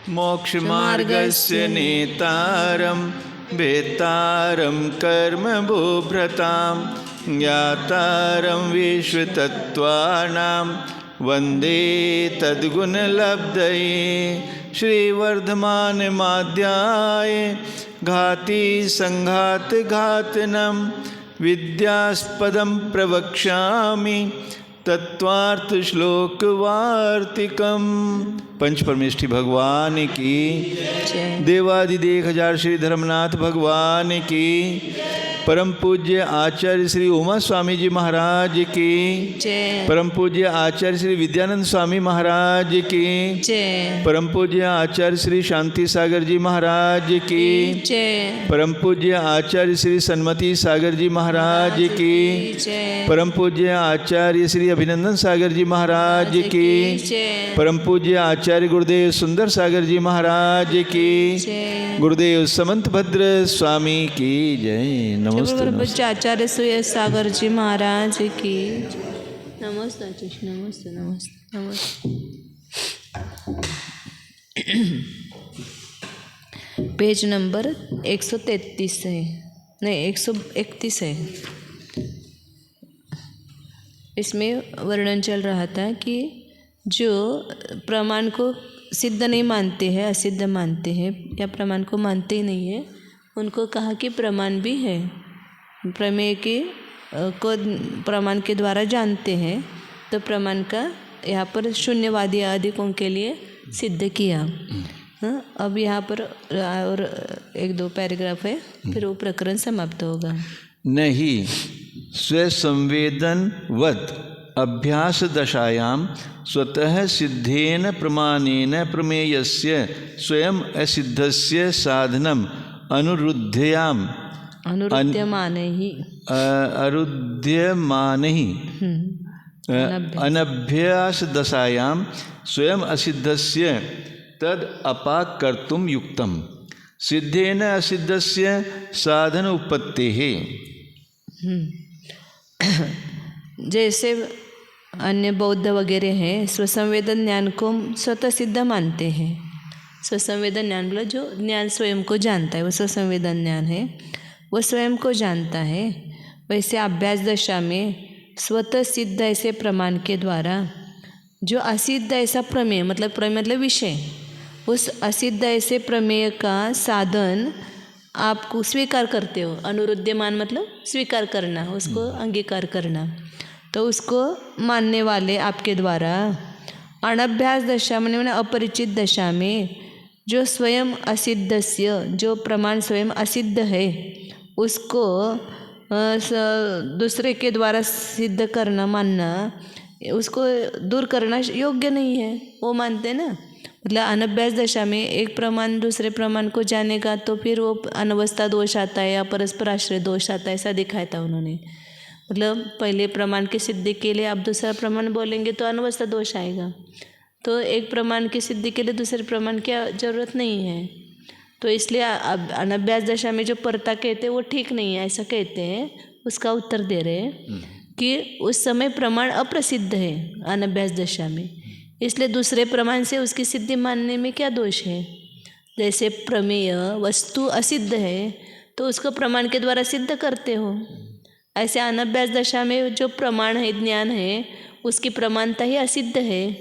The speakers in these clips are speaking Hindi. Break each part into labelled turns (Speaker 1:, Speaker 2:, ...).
Speaker 1: मोक्षमार्गस्य नेतारं वेत्तारं कर्मभूभृतां ज्ञातारं विश्वतत्त्वानां वन्दे तद्गुणलब्धये। श्रीवर्धमानमाध्याय घाति संघातघातनं विद्यास्पदं प्रवक्ष्यामि तत्वार्थश्लोकवार्तिकम्। पंच परमेष्ठी भगवान की, देवादिदेव हजार श्री धर्मनाथ भगवान की, परम पूज्य आचार्य श्री उमा स्वामी जी महाराज की, परम पूज्य आचार्य श्री विद्यानंद स्वामी महाराज की, परम पूज्य आचार्य श्री शांति सागर जी महाराज की, परम पूज्य आचार्य श्री सन्मति सागर जी महाराज की, परम पूज्य आचार्य श्री अभिनंदन सागर जी महाराज की, परम पूज्य आचार्य गुरुदेव सुंदर सागर जी महाराज की, गुरुदेव समंत भद्र स्वामी की जय। नमस्ते
Speaker 2: आचार्य सुय सागर जी महाराज की नमस्ते। नमस्ते नमस्ते नमस्ते। पेज नंबर 133 है, नहीं 131 है। इसमें वर्णन चल रहा था कि जो प्रमाण को सिद्ध नहीं मानते हैं, असिद्ध मानते हैं या प्रमाण को मानते ही नहीं है, उनको कहा कि प्रमाण भी है। प्रमेय के को प्रमाण के द्वारा जानते हैं, तो प्रमाण का यहाँ पर शून्यवादी आदिकों के लिए सिद्ध किया। अब यहाँ पर और एक दो पैराग्राफ है, फिर वो प्रकरण समाप्त होगा।
Speaker 1: नहीं स्वसंवेदनवत् अभ्यास दशायां स्वतः सिद्धेन प्रमाणेन प्रमेयस्य स्वयं असिद्धस्य साधनम अनुरुध्यमानैः अनभ्यास दशायां स्वयं असिद्धस्य तद अपाकर्तुं युक्तम सिद्धेन असिद्धस्य साधन उपपत्तेः।
Speaker 2: जैसे अन्य बौद्ध वगैरह हैं, स्वसंवेदन ज्ञान को स्वतः सिद्ध मानते हैं। स्वसंवेदन ज्ञान मतलब जो ज्ञान स्वयं को जानता है, वो स्वसंवेदन ज्ञान है, वो स्वयं को जानता है। वैसे अभ्यास दशा में स्वतः सिद्ध ऐसे प्रमाण के द्वारा जो असिद्ध ऐसा प्रमेय, मतलब प्रमेय मतलब विषय, उस असिद्ध ऐसे प्रमेय का साधन आपको स्वीकार करते हो। अनुरुध्यमान मतलब स्वीकार करना, उसको अंगीकार करना। तो उसको मानने वाले आपके द्वारा अनभ्यास दशा में अपरिचित दशा में जो स्वयं असिद्धस्य, जो प्रमाण स्वयं असिद्ध है, उसको दूसरे के द्वारा सिद्ध करना, मानना, उसको दूर करना योग्य नहीं है। वो मानते ना, मतलब अनभ्यास दशा में एक प्रमाण दूसरे प्रमाण को जानेगा तो फिर वो अनवस्था दोष आता है या परस्पर आश्रय दोष आता है, ऐसा दिखाया था उन्होंने। मतलब पहले प्रमाण की सिद्धि के लिए आप दूसरा प्रमाण बोलेंगे तो अनवस्था दोष आएगा। तो एक प्रमाण की सिद्धि के लिए दूसरे प्रमाण की जरूरत नहीं है। तो इसलिए अनभ्यास दशा में जो परता कहते हैं वो ठीक नहीं है, ऐसा कहते हैं। उसका उत्तर दे रहे हैं कि उस समय प्रमाण अप्रसिद्ध है अनभ्यास दशा में, इसलिए दूसरे प्रमाण से उसकी सिद्धि मानने में क्या दोष है। जैसे प्रमेय वस्तु असिद्ध है तो उसको प्रमाण के द्वारा सिद्ध करते हो, ऐसे अनभ्यास दशा में जो प्रमाण है, ज्ञान है, उसकी प्रमाणता ही असिद्ध है।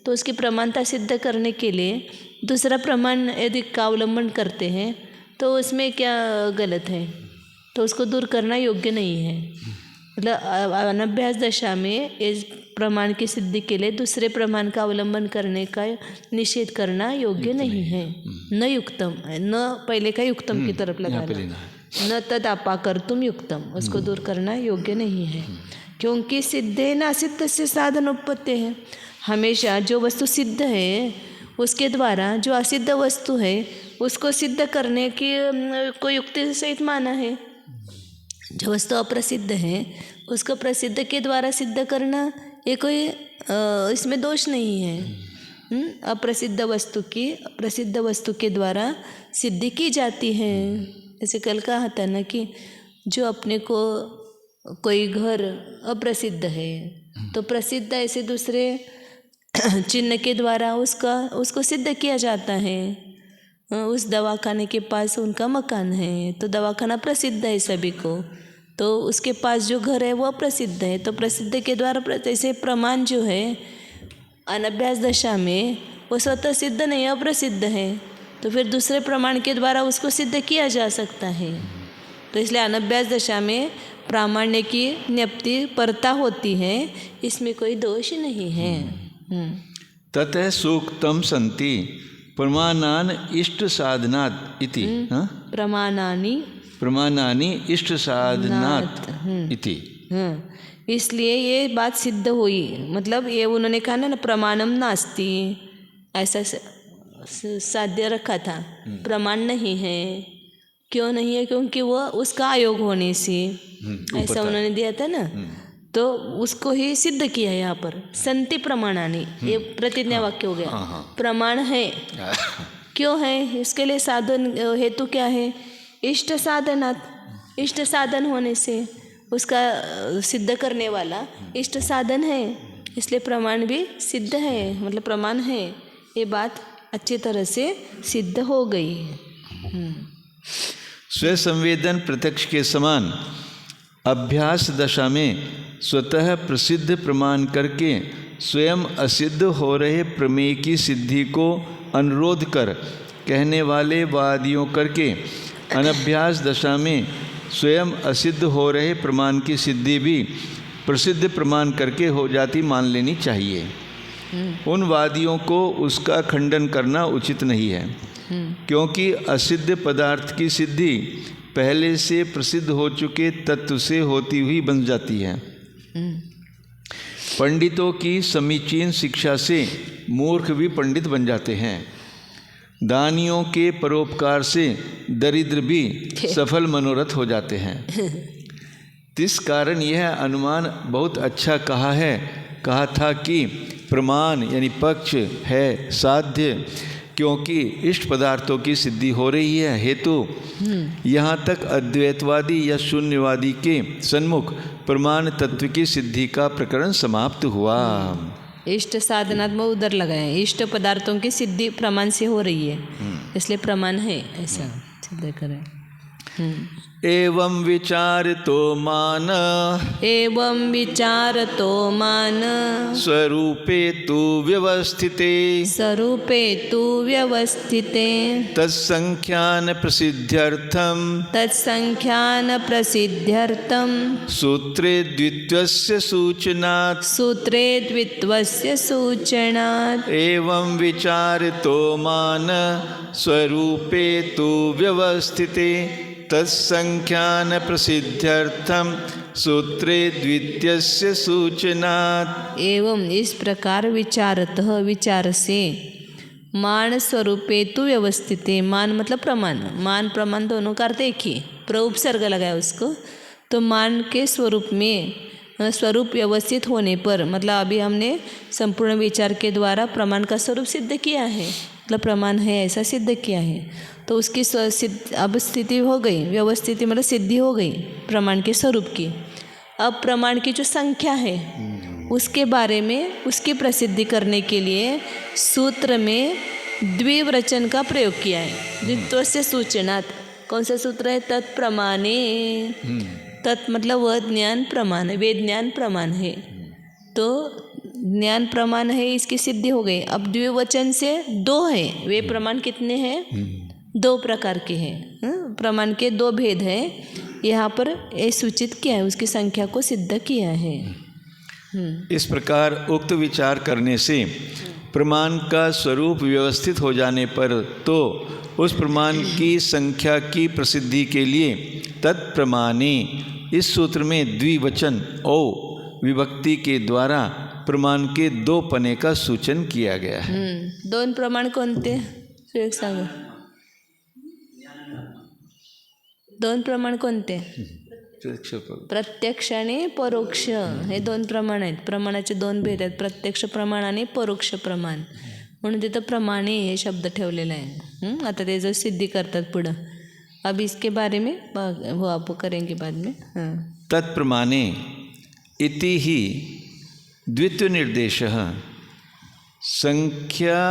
Speaker 2: तो उसकी प्रमाणता सिद्ध करने के लिए दूसरा प्रमाण यदि का अवलंबन करते हैं तो उसमें क्या गलत है, तो उसको दूर करना योग्य नहीं है। मतलब अनभ्यास दशा में इस प्रमाण की सिद्धि के लिए दूसरे प्रमाण का अवलंबन करने का निषेध करना योग्य नहीं है। न युक्तम, न पहले का युक्तम की तरफ लगाना, न तद अपाकर्तुम युक्तम, उसको दूर करना योग्य नहीं है। क्योंकि सिद्धे न असिद्ध से साधन उपपत्ति है। हमेशा जो वस्तु सिद्ध है उसके द्वारा जो असिद्ध वस्तु है उसको सिद्ध करने की को युक्ति सहित माना है। जो वस्तु अप्रसिद्ध है उसको प्रसिद्ध के द्वारा सिद्ध करना ये कोई इसमें दोष नहीं है। अप्रसिद्ध वस्तु की प्रसिद्ध वस्तु के द्वारा सिद्धि की जाती है। जैसे कल कहा था ना कि जो अपने को कोई घर अप्रसिद्ध है तो प्रसिद्ध ऐसे दूसरे चिन्ह के द्वारा उसको सिद्ध किया जाता है। उस दवाखाने के पास उनका मकान है तो दवाखाना प्रसिद्ध है सभी को, तो उसके पास जो घर है वो प्रसिद्ध है। तो प्रसिद्ध के द्वारा जैसे प्रमाण जो है अनभ्यास दशा में वो स्वतः सिद्ध नहीं, अप्रसिद्ध है, तो फिर दूसरे प्रमाण के द्वारा उसको सिद्ध किया जा सकता है। तो इसलिए अनभ्यास दशा में प्रामाण्य की ज्ञप्ति परता होती है, इसमें कोई दोष नहीं है।
Speaker 1: ततः सूक्तम संति प्रमाणान इष्ट साधनात् इति। प्रमाणानि इष्ट साधनात् इति।
Speaker 2: इसलिए ये बात सिद्ध हुई, मतलब ये उन्होंने कहा ना प्रमाणम नास्ति, ऐसा साध्य रखा था, प्रमाण नहीं है। क्यों नहीं है? क्योंकि वो उसका आयोग होने से ऐसा उन्होंने दिया था ना, तो उसको ही सिद्ध किया यहाँ पर। संति प्रमाणानि, ये प्रतिज्ञा वाक्य हो गया। प्रमाण है, क्यों है? इसके लिए साधन हेतु क्या है? इष्ट साधनात्, इष्ट साधन होने से उसका सिद्ध करने वाला इष्ट साधन है, इसलिए प्रमाण भी सिद्ध है, मतलब प्रमाण है। ये बात अच्छी तरह से सिद्ध हो गई।
Speaker 1: स्वसंवेदन प्रत्यक्ष के समान अभ्यास दशा में स्वतः प्रसिद्ध प्रमाण करके स्वयं असिद्ध हो रहे प्रमेय की सिद्धि को अनुरोध कर कहने वाले वादियों करके अनभ्यास दशा में स्वयं असिद्ध हो रहे प्रमाण की सिद्धि भी प्रसिद्ध प्रमाण करके हो जाती मान लेनी चाहिए। उन वादियों को उसका खंडन करना उचित नहीं है, क्योंकि असिद्ध पदार्थ की सिद्धि पहले से प्रसिद्ध हो चुके तत्व से होती हुई बन जाती है। पंडितों की समीचीन शिक्षा से मूर्ख भी पंडित बन जाते हैं। दानियों के परोपकार से दरिद्र भी सफल मनोरथ हो जाते हैं। इस कारण यह अनुमान बहुत अच्छा कहा था कि प्रमाण यानी पक्ष है साध्य, क्योंकि इष्ट पदार्थों की सिद्धि हो रही है। हेतु यहाँ तक अद्वैतवादी या शून्यवादी के सन्मुख प्रमाण तत्व की सिद्धि का प्रकरण समाप्त हुआ।
Speaker 2: इष्ट साधनात्मक उधर लगाए, इष्ट पदार्थों की सिद्धि प्रमाण से हो रही है, इसलिए प्रमाण है, ऐसा सिद्ध करें।
Speaker 1: एवं विचारतो मान,
Speaker 2: एवं विचारतो मान,
Speaker 1: स्वरूपे तु व्यवस्थिते,
Speaker 2: स्वरूपे तु व्यवस्थिते,
Speaker 1: तत्संख्यान प्रसिद्ध्यर्थम,
Speaker 2: तत्संख्यान प्रसिद्ध्यर्थम,
Speaker 1: सूत्रे द्वित्वस्य सूचनात्,
Speaker 2: सूत्रे द्वित्वस्य सूचनात्,
Speaker 1: एवं विचारतो मान स्वरूपे तु व्यवस्थिते तत्संख्यान प्रसिद्ध्यर्थम सूत्रे द्वितीयस्य सूचनात्।
Speaker 2: एवं इस प्रकार विचारतः विचार से मान स्वरूपे तु व्यवस्थिते, मान मतलब प्रमाण, मान प्रमाण दोनों का अर्थ एक ही, प्रउपसर्ग लगाया उसको, तो मान के स्वरूप में स्वरूप व्यवस्थित होने पर, मतलब अभी हमने संपूर्ण विचार के द्वारा प्रमाण का स्वरूप सिद्ध किया है, मतलब प्रमाण है ऐसा सिद्ध किया है, तो उसकी अब स्थिति हो गई, व्यवस्थिति मतलब सिद्धि हो गई प्रमाण के स्वरूप की। अब प्रमाण की जो संख्या है उसके बारे में उसकी प्रसिद्धि करने के लिए सूत्र में द्विवचन का प्रयोग किया है। द्वित्वस्य सूचनात्, कौन सा सूत्र है? तत्प्रमाणे, तत् मतलब वह ज्ञान प्रमाण है, वेद ज्ञान प्रमाण है, तो ज्ञान प्रमाण है, इसकी सिद्धि हो गई। अब द्विवचन से दो है, वे प्रमाण कितने हैं? दो प्रकार के हैं, प्रमाण के दो भेद हैं, यहाँ पर ये सूचित किया है, उसकी संख्या को सिद्ध किया है।
Speaker 1: इस प्रकार उक्त विचार करने से प्रमाण का स्वरूप व्यवस्थित हो जाने पर तो उस प्रमाण की संख्या की प्रसिद्धि के लिए तत्प्रमाणे इस सूत्र में द्विवचन ओ विभक्ति के द्वारा प्रमाण के दो पने का सूचन किया गया है।
Speaker 2: दोन प्रमाण कोणते? एक सांगा, दोन प्रमाण कोणते? प्रत्यक्ष आणि परोक्ष, हे दोन प्रमाण आहेत। प्रमाणाचे दोन भेद आहेत, प्रत्यक्ष प्रमाण आणि परोक्ष प्रमाण, म्हणून तिथं प्रमाणे हे शब्द ठेवलेला आहे। आता ते जर सिद्धी करतात पुढं, अब इसके बारे में वो आप करेंगे बाद में।
Speaker 1: तत्प्रमाणे इति ही द्वितीय निर्देशः संख्या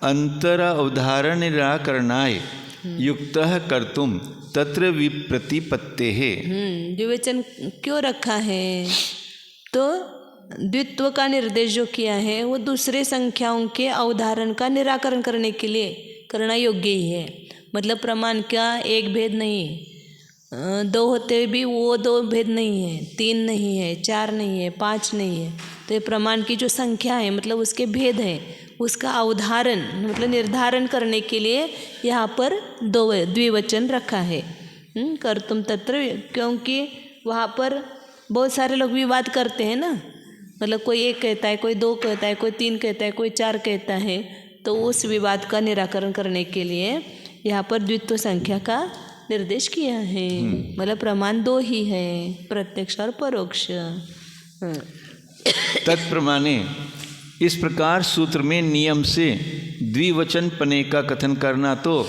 Speaker 1: अंतर अवधारण निराकरणाय युक्तः कर्तुम तत्र विप्रतिपत्तेः।
Speaker 2: द्विवचन क्यों रखा है? तो द्वित्व का निर्देश जो किया है वो दूसरे संख्याओं के अवधारण का निराकरण करने के लिए करना योग्य ही है। मतलब प्रमाण का एक भेद नहीं, दो होते हुए भी वो दो भेद नहीं है, तीन नहीं है, चार नहीं है, पाँच नहीं है। तो ये प्रमाण की जो संख्या है मतलब उसके भेद है, उसका अवधारण मतलब निर्धारण करने के लिए यहाँ पर द्विवचन रखा है। कर्तुम तत्र, क्योंकि वहाँ पर बहुत सारे लोग विवाद करते हैं ना, मतलब कोई एक कहता है, कोई दो कहता है, कोई तीन कहता है, कोई चार कहता है। तो उस विवाद का निराकरण करने के लिए यहाँ पर द्वित्व संख्या का निर्देश किया है। मतलब प्रमाण दो ही है, प्रत्यक्ष और परोक्ष।
Speaker 1: तत्प्रमाणे इस प्रकार सूत्र में नियम से द्विवचन पने का कथन करना तो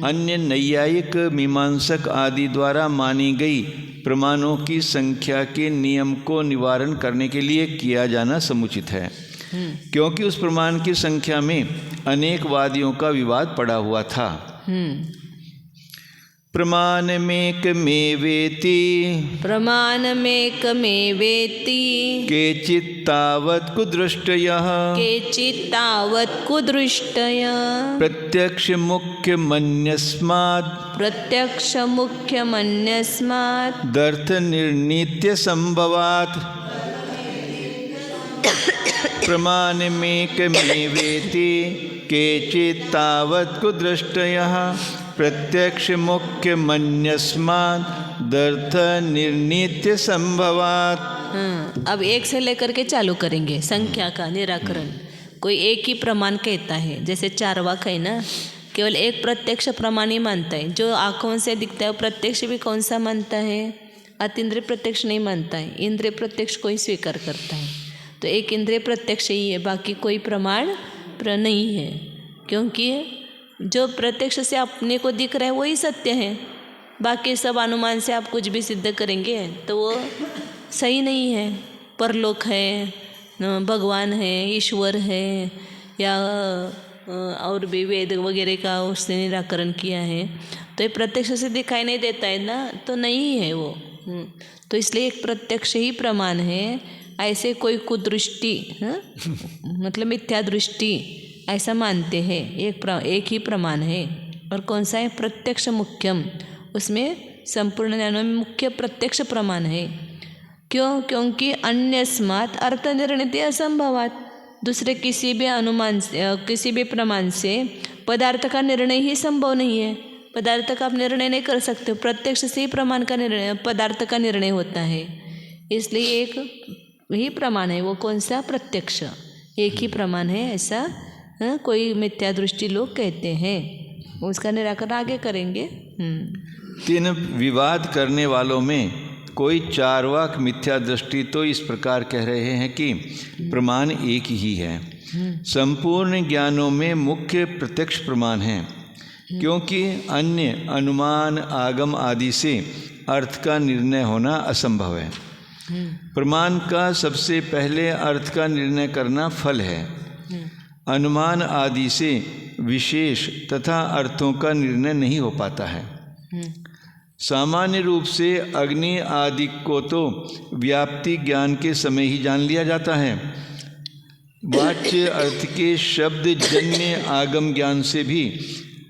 Speaker 1: अन्य नैयायिक मीमांसक आदि द्वारा मानी गई प्रमाणों की संख्या के नियम को निवारण करने के लिए किया जाना समुचित है, क्योंकि उस प्रमाण की संख्या में अनेक वादियों का विवाद पड़ा हुआ था। प्रमाणमेकमेवेति केचित्तावत् कुदृष्टयः
Speaker 2: प्रत्यक्षमुख्यमन्यस्मात्
Speaker 1: दर्थनिर्णीत्य संभवात्। प्रमाणमेकमेवेति केचित्तावत् कुदृष्टयः प्रत्यक्षमुख्यमन्यस्मात् दर्थनिर्णीत्य संभवात्।
Speaker 2: अब एक से लेकर के चालू करेंगे संख्या का निराकरण। कोई एक ही प्रमाण कहता है, जैसे चार्वाक है ना, केवल एक प्रत्यक्ष प्रमाण ही मानता है। जो आँखों से दिखता है वो प्रत्यक्ष भी कौन सा मानता है? अतीन्द्रिय प्रत्यक्ष नहीं मानता है, इंद्रिय प्रत्यक्ष को ही स्वीकार करता है। तो एक इंद्रिय प्रत्यक्ष ही है, बाकी कोई प्रमाण नहीं है, क्योंकि जो प्रत्यक्ष से अपने को दिख रहा है वही सत्य है। बाकी सब अनुमान से आप कुछ भी सिद्ध करेंगे तो वो सही नहीं है। परलोक है, भगवान है, ईश्वर है, या और भी वेद वगैरह का उसने निराकरण किया है, तो ये प्रत्यक्ष से दिखाई नहीं देता है ना, तो नहीं है वो। तो इसलिए एक प्रत्यक्ष ही प्रमाण है। ऐसे कोई कुदृष्टि मतलब मिथ्या दृष्टि ऐसा मानते हैं एक ही प्रमाण है। और कौन सा है? प्रत्यक्ष मुख्यम, उसमें संपूर्ण ज्ञानों में मुख्य प्रत्यक्ष प्रमाण है। क्यों? क्योंकि अन्यस्मात् अर्थ निर्णय असंभवात्, दूसरे किसी भी अनुमान से, किसी भी प्रमाण से पदार्थ का निर्णय ही संभव नहीं है। पदार्थ का आप निर्णय नहीं कर सकते, प्रत्यक्ष से ही प्रमाण का निर्णय, पदार्थ का निर्णय होता है। इसलिए एक ही प्रमाण है, वो कौन सा? प्रत्यक्ष, एक ही प्रमाण है, ऐसा कोई मिथ्या दृष्टि लोग कहते हैं। उसका निराकरण आगे करेंगे।
Speaker 1: तीन विवाद करने वालों में कोई चार्वाक मिथ्या दृष्टि तो इस प्रकार कह रहे हैं कि प्रमाण एक ही है, संपूर्ण ज्ञानों में मुख्य प्रत्यक्ष प्रमाण है, क्योंकि अन्य अनुमान आगम आदि से अर्थ का निर्णय होना असंभव है। प्रमाण का सबसे पहले अर्थ का निर्णय करना फल है। अनुमान आदि से विशेष तथा अर्थों का निर्णय नहीं हो पाता है। सामान्य रूप से अग्नि आदि को तो व्याप्ति ज्ञान के समय ही जान लिया जाता है। वाच्य अर्थ के शब्द जन्य आगम ज्ञान से भी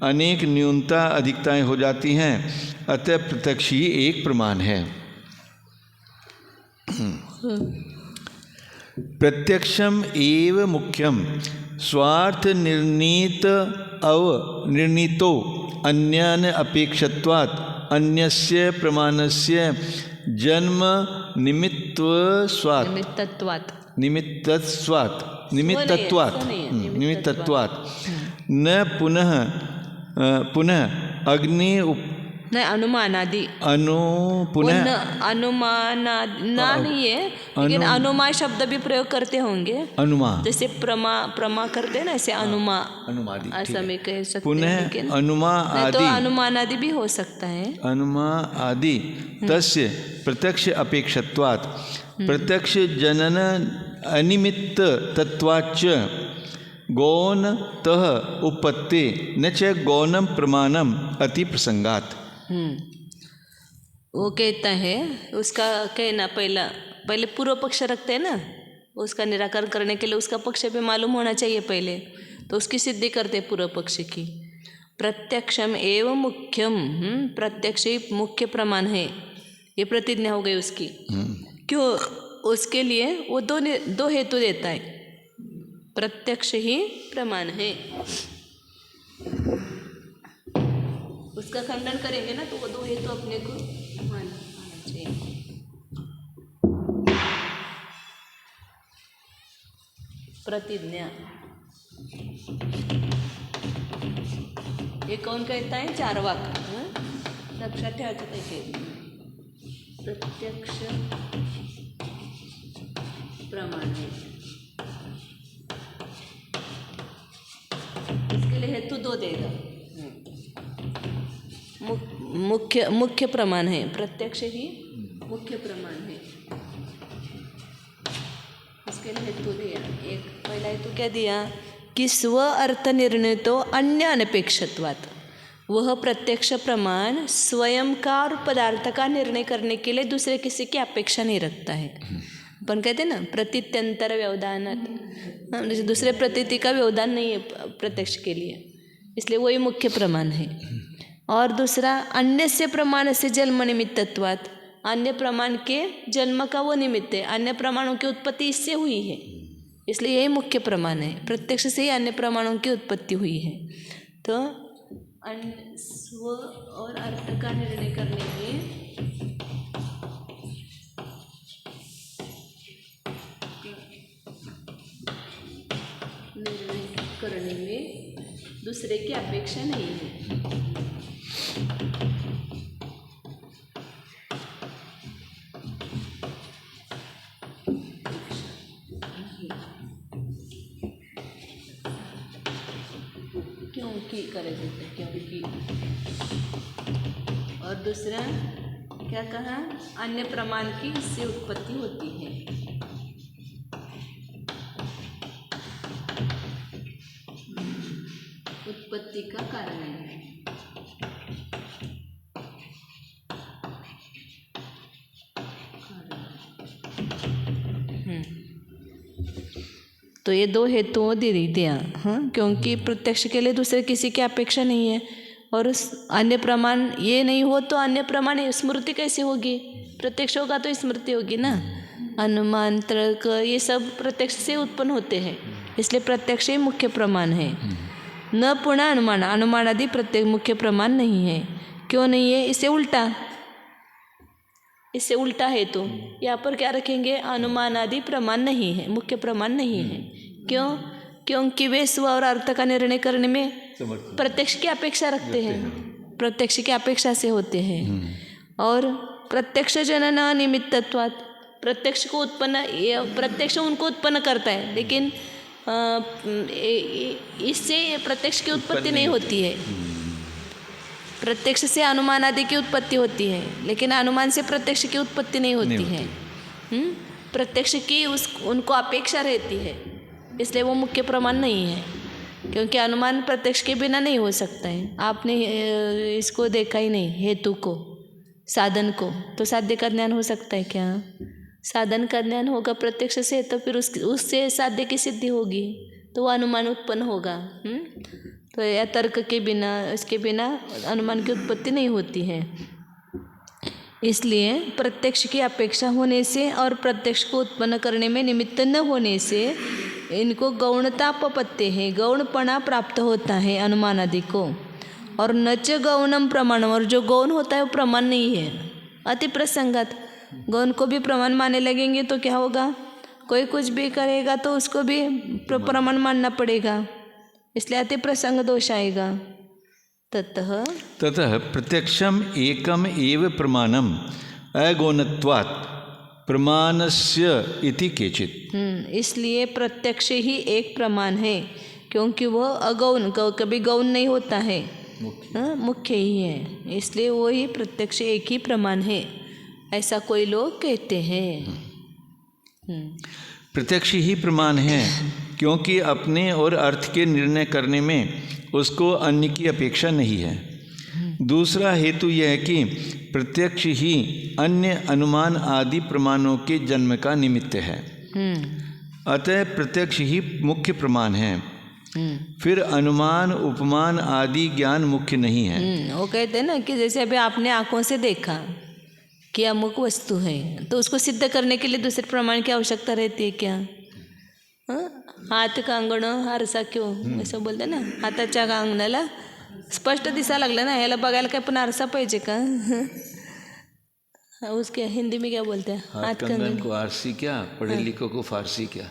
Speaker 1: अनेक न्यूनता अधिकताएं हो जाती हैं, अतः प्रत्यक्ष ही एक प्रमाण है। प्रत्यक्षम एव मुख्यम स्वार्थ निर्णीत निर्णीतो अन्यान अपेक्षत्वात् अन्यस्य प्रमाणस्य जन्म निमित्तत्वात् न पुनः अग्नि
Speaker 2: नहीं अनुमानादि नहीं है, लेकिन अनुमा शब्द भी प्रयोग करते होंगे।
Speaker 1: अनुमा
Speaker 2: जैसे प्रमा करते हैं ना, ऐसे अनुमादि ऐसा में कह सकते हैं।
Speaker 1: पुनः अनुमा आदि
Speaker 2: तो अनुमान आदि भी हो सकता है।
Speaker 1: अनुमा आदि तस्य प्रत्यक्ष अपेक्षत्वात् प्रत्यक्ष जनन अनिमित्त तत्वाच्च गौणतः उपपत्ति न च गौणम प्रमाणम अति प्रसंगात।
Speaker 2: वो कहता है, उसका कहना पहले पूर्व पक्ष रखते हैं ना, उसका निराकरण करने के लिए उसका पक्ष भी मालूम होना चाहिए पहले, तो उसकी सिद्धि करते पूर्व पक्ष की। प्रत्यक्षम एवं मुख्यम, प्रत्यक्ष ही मुख्य प्रमाण है, ये प्रतिज्ञा हो गई उसकी। क्यों? उसके लिए वो दो हेतु देता है, प्रत्यक्ष ही प्रमाण है। उसका खंडन करेंगे ना तो वो दो हेतु अपने को मानना चाहिए। प्रतिज्ञा ये कौन कहता है? चार्वाक। लक्षात ठेवायचं पाहिजे, प्रत्यक्ष प्रमाण है। इसके लिए हेतु दो देगा। मुख्य प्रमाण है, प्रत्यक्ष ही मुख्य प्रमाण है। इसके लिए हेतु दिया। एक पहला हेतु क्या दिया कि स्व अर्थ निर्णयतो अन्य अनपेक्षत्वात्, वह प्रत्यक्ष प्रमाण स्वयं का और पदार्थ का निर्णय करने के लिए दूसरे किसी की अपेक्षा नहीं रखता है। अपन कहते हैं ना प्रतीत्यंतर व्यवधानात्, जैसे दूसरे प्रतीति का व्यवधान नहीं है प्रत्यक्ष के लिए, इसलिए वही मुख्य प्रमाण है। और दूसरा अन्य से प्रमाण से जन्म निमित्तत्वात्, अन्य प्रमाण के जन्म का वो निमित्त है, अन्य प्रमाणों की उत्पत्ति इससे हुई है, इसलिए यही मुख्य प्रमाण है। प्रत्यक्ष से ही अन्य प्रमाणों की उत्पत्ति हुई है। तो स्व और अर्थ का निर्णय करने में दूसरे की अपेक्षा नहीं है। क्योंकि करे देते, क्योंकि। और दूसरा क्या कहा? अन्य प्रमाण की इससे उत्पत्ति होती है। उत्पत्ति का कारण है। तो ये दो हेतुओं दे दिया। क्योंकि प्रत्यक्ष के लिए दूसरे किसी की अपेक्षा नहीं है, और उस अन्य प्रमाण ये नहीं हो तो अन्य प्रमाण स्मृति कैसे होगी? प्रत्यक्ष होगा तो स्मृति होगी ना। अनुमान, तर्क, ये सब प्रत्यक्ष से उत्पन्न होते हैं, इसलिए प्रत्यक्ष ही मुख्य प्रमाण है। न पुनः अनुमान आदि प्रत्यक्ष मुख्य प्रमाण नहीं है। क्यों नहीं है? इससे उल्टा है। तो यहाँ पर क्या रखेंगे? अनुमान आदि प्रमाण नहीं है, मुख्य प्रमाण नहीं है। क्यों? क्योंकि वे स्व और अर्थ का निर्णय करने में प्रत्यक्ष की अपेक्षा रखते हैं, प्रत्यक्ष की अपेक्षा से होते हैं। और प्रत्यक्ष जनन निमित्तत्वात्, प्रत्यक्ष उनको उत्पन्न करता है, लेकिन इससे प्रत्यक्ष की उत्पत्ति नहीं होती है। प्रत्यक्ष से अनुमान आदि की उत्पत्ति होती है, लेकिन अनुमान से प्रत्यक्ष की उत्पत्ति नहीं होती है। प्रत्यक्ष की उनको अपेक्षा रहती है, इसलिए वो मुख्य प्रमाण नहीं है। क्योंकि अनुमान प्रत्यक्ष के बिना नहीं हो सकता है। आपने इसको देखा ही नहीं, हेतु को, साधन को, तो साध्य का ज्ञान हो सकता है क्या? साधन का ज्ञान होगा प्रत्यक्ष से, तो फिर उससे साध्य की सिद्धि होगी, तो वो अनुमान उत्पन्न होगा। तो या तर्क के बिना, इसके बिना अनुमान की उत्पत्ति नहीं होती है। इसलिए प्रत्यक्ष की अपेक्षा होने से और प्रत्यक्ष को उत्पन्न करने में निमित्त न होने से इनको गौणतापपत्ति है, गौणपना प्राप्त होता है अनुमान आदि को। और नच गौणम प्रमाणम, और जो गौण होता है वो प्रमाण नहीं है। अति प्रसंगत, गौण को भी प्रमाण मानने लगेंगे तो क्या होगा? कोई कुछ भी करेगा तो उसको भी प्रमाण मानना पड़ेगा, इसलिए अति प्रसंग दोष आएगा।
Speaker 1: ततः प्रत्यक्षम एकम एव प्रमाणम अगौणत्वात् प्रमाणस्य इति केचित्।
Speaker 2: इसलिए प्रत्यक्ष ही एक प्रमाण है, क्योंकि वह अगौण, कभी गौण नहीं होता है, मुख्य ही है, इसलिए वो ही प्रत्यक्ष एक ही प्रमाण है, ऐसा कोई लोग कहते हैं।
Speaker 1: प्रत्यक्ष ही प्रमाण है क्योंकि अपने और अर्थ के निर्णय करने में उसको अन्य की अपेक्षा नहीं है। दूसरा हेतु यह है कि प्रत्यक्ष ही अन्य अनुमान आदि प्रमाणों के जन्म का निमित्त है। अतः प्रत्यक्ष ही मुख्य प्रमाण है, फिर अनुमान उपमान आदि ज्ञान मुख्य नहीं है।
Speaker 2: वो कहते हैं ना कि जैसे अभी आपने आंखों से देखा कि अमुक वस्तु है, तो उसको सिद्ध करने के लिए दूसरे प्रमाण की आवश्यकता रहती है क्या? हात कांगणं आरसा क्यों असं बोलते ना, हाताच्या कांगणाला स्पष्ट दिसा लागलं ना, याला बघायला काय पण आरसा पाहिजे का? उसके हिंदी में क्या बोलते हैं?
Speaker 1: हाथ कंगन को आरसी क्या, पढ़े लिखो को फारसी क्या।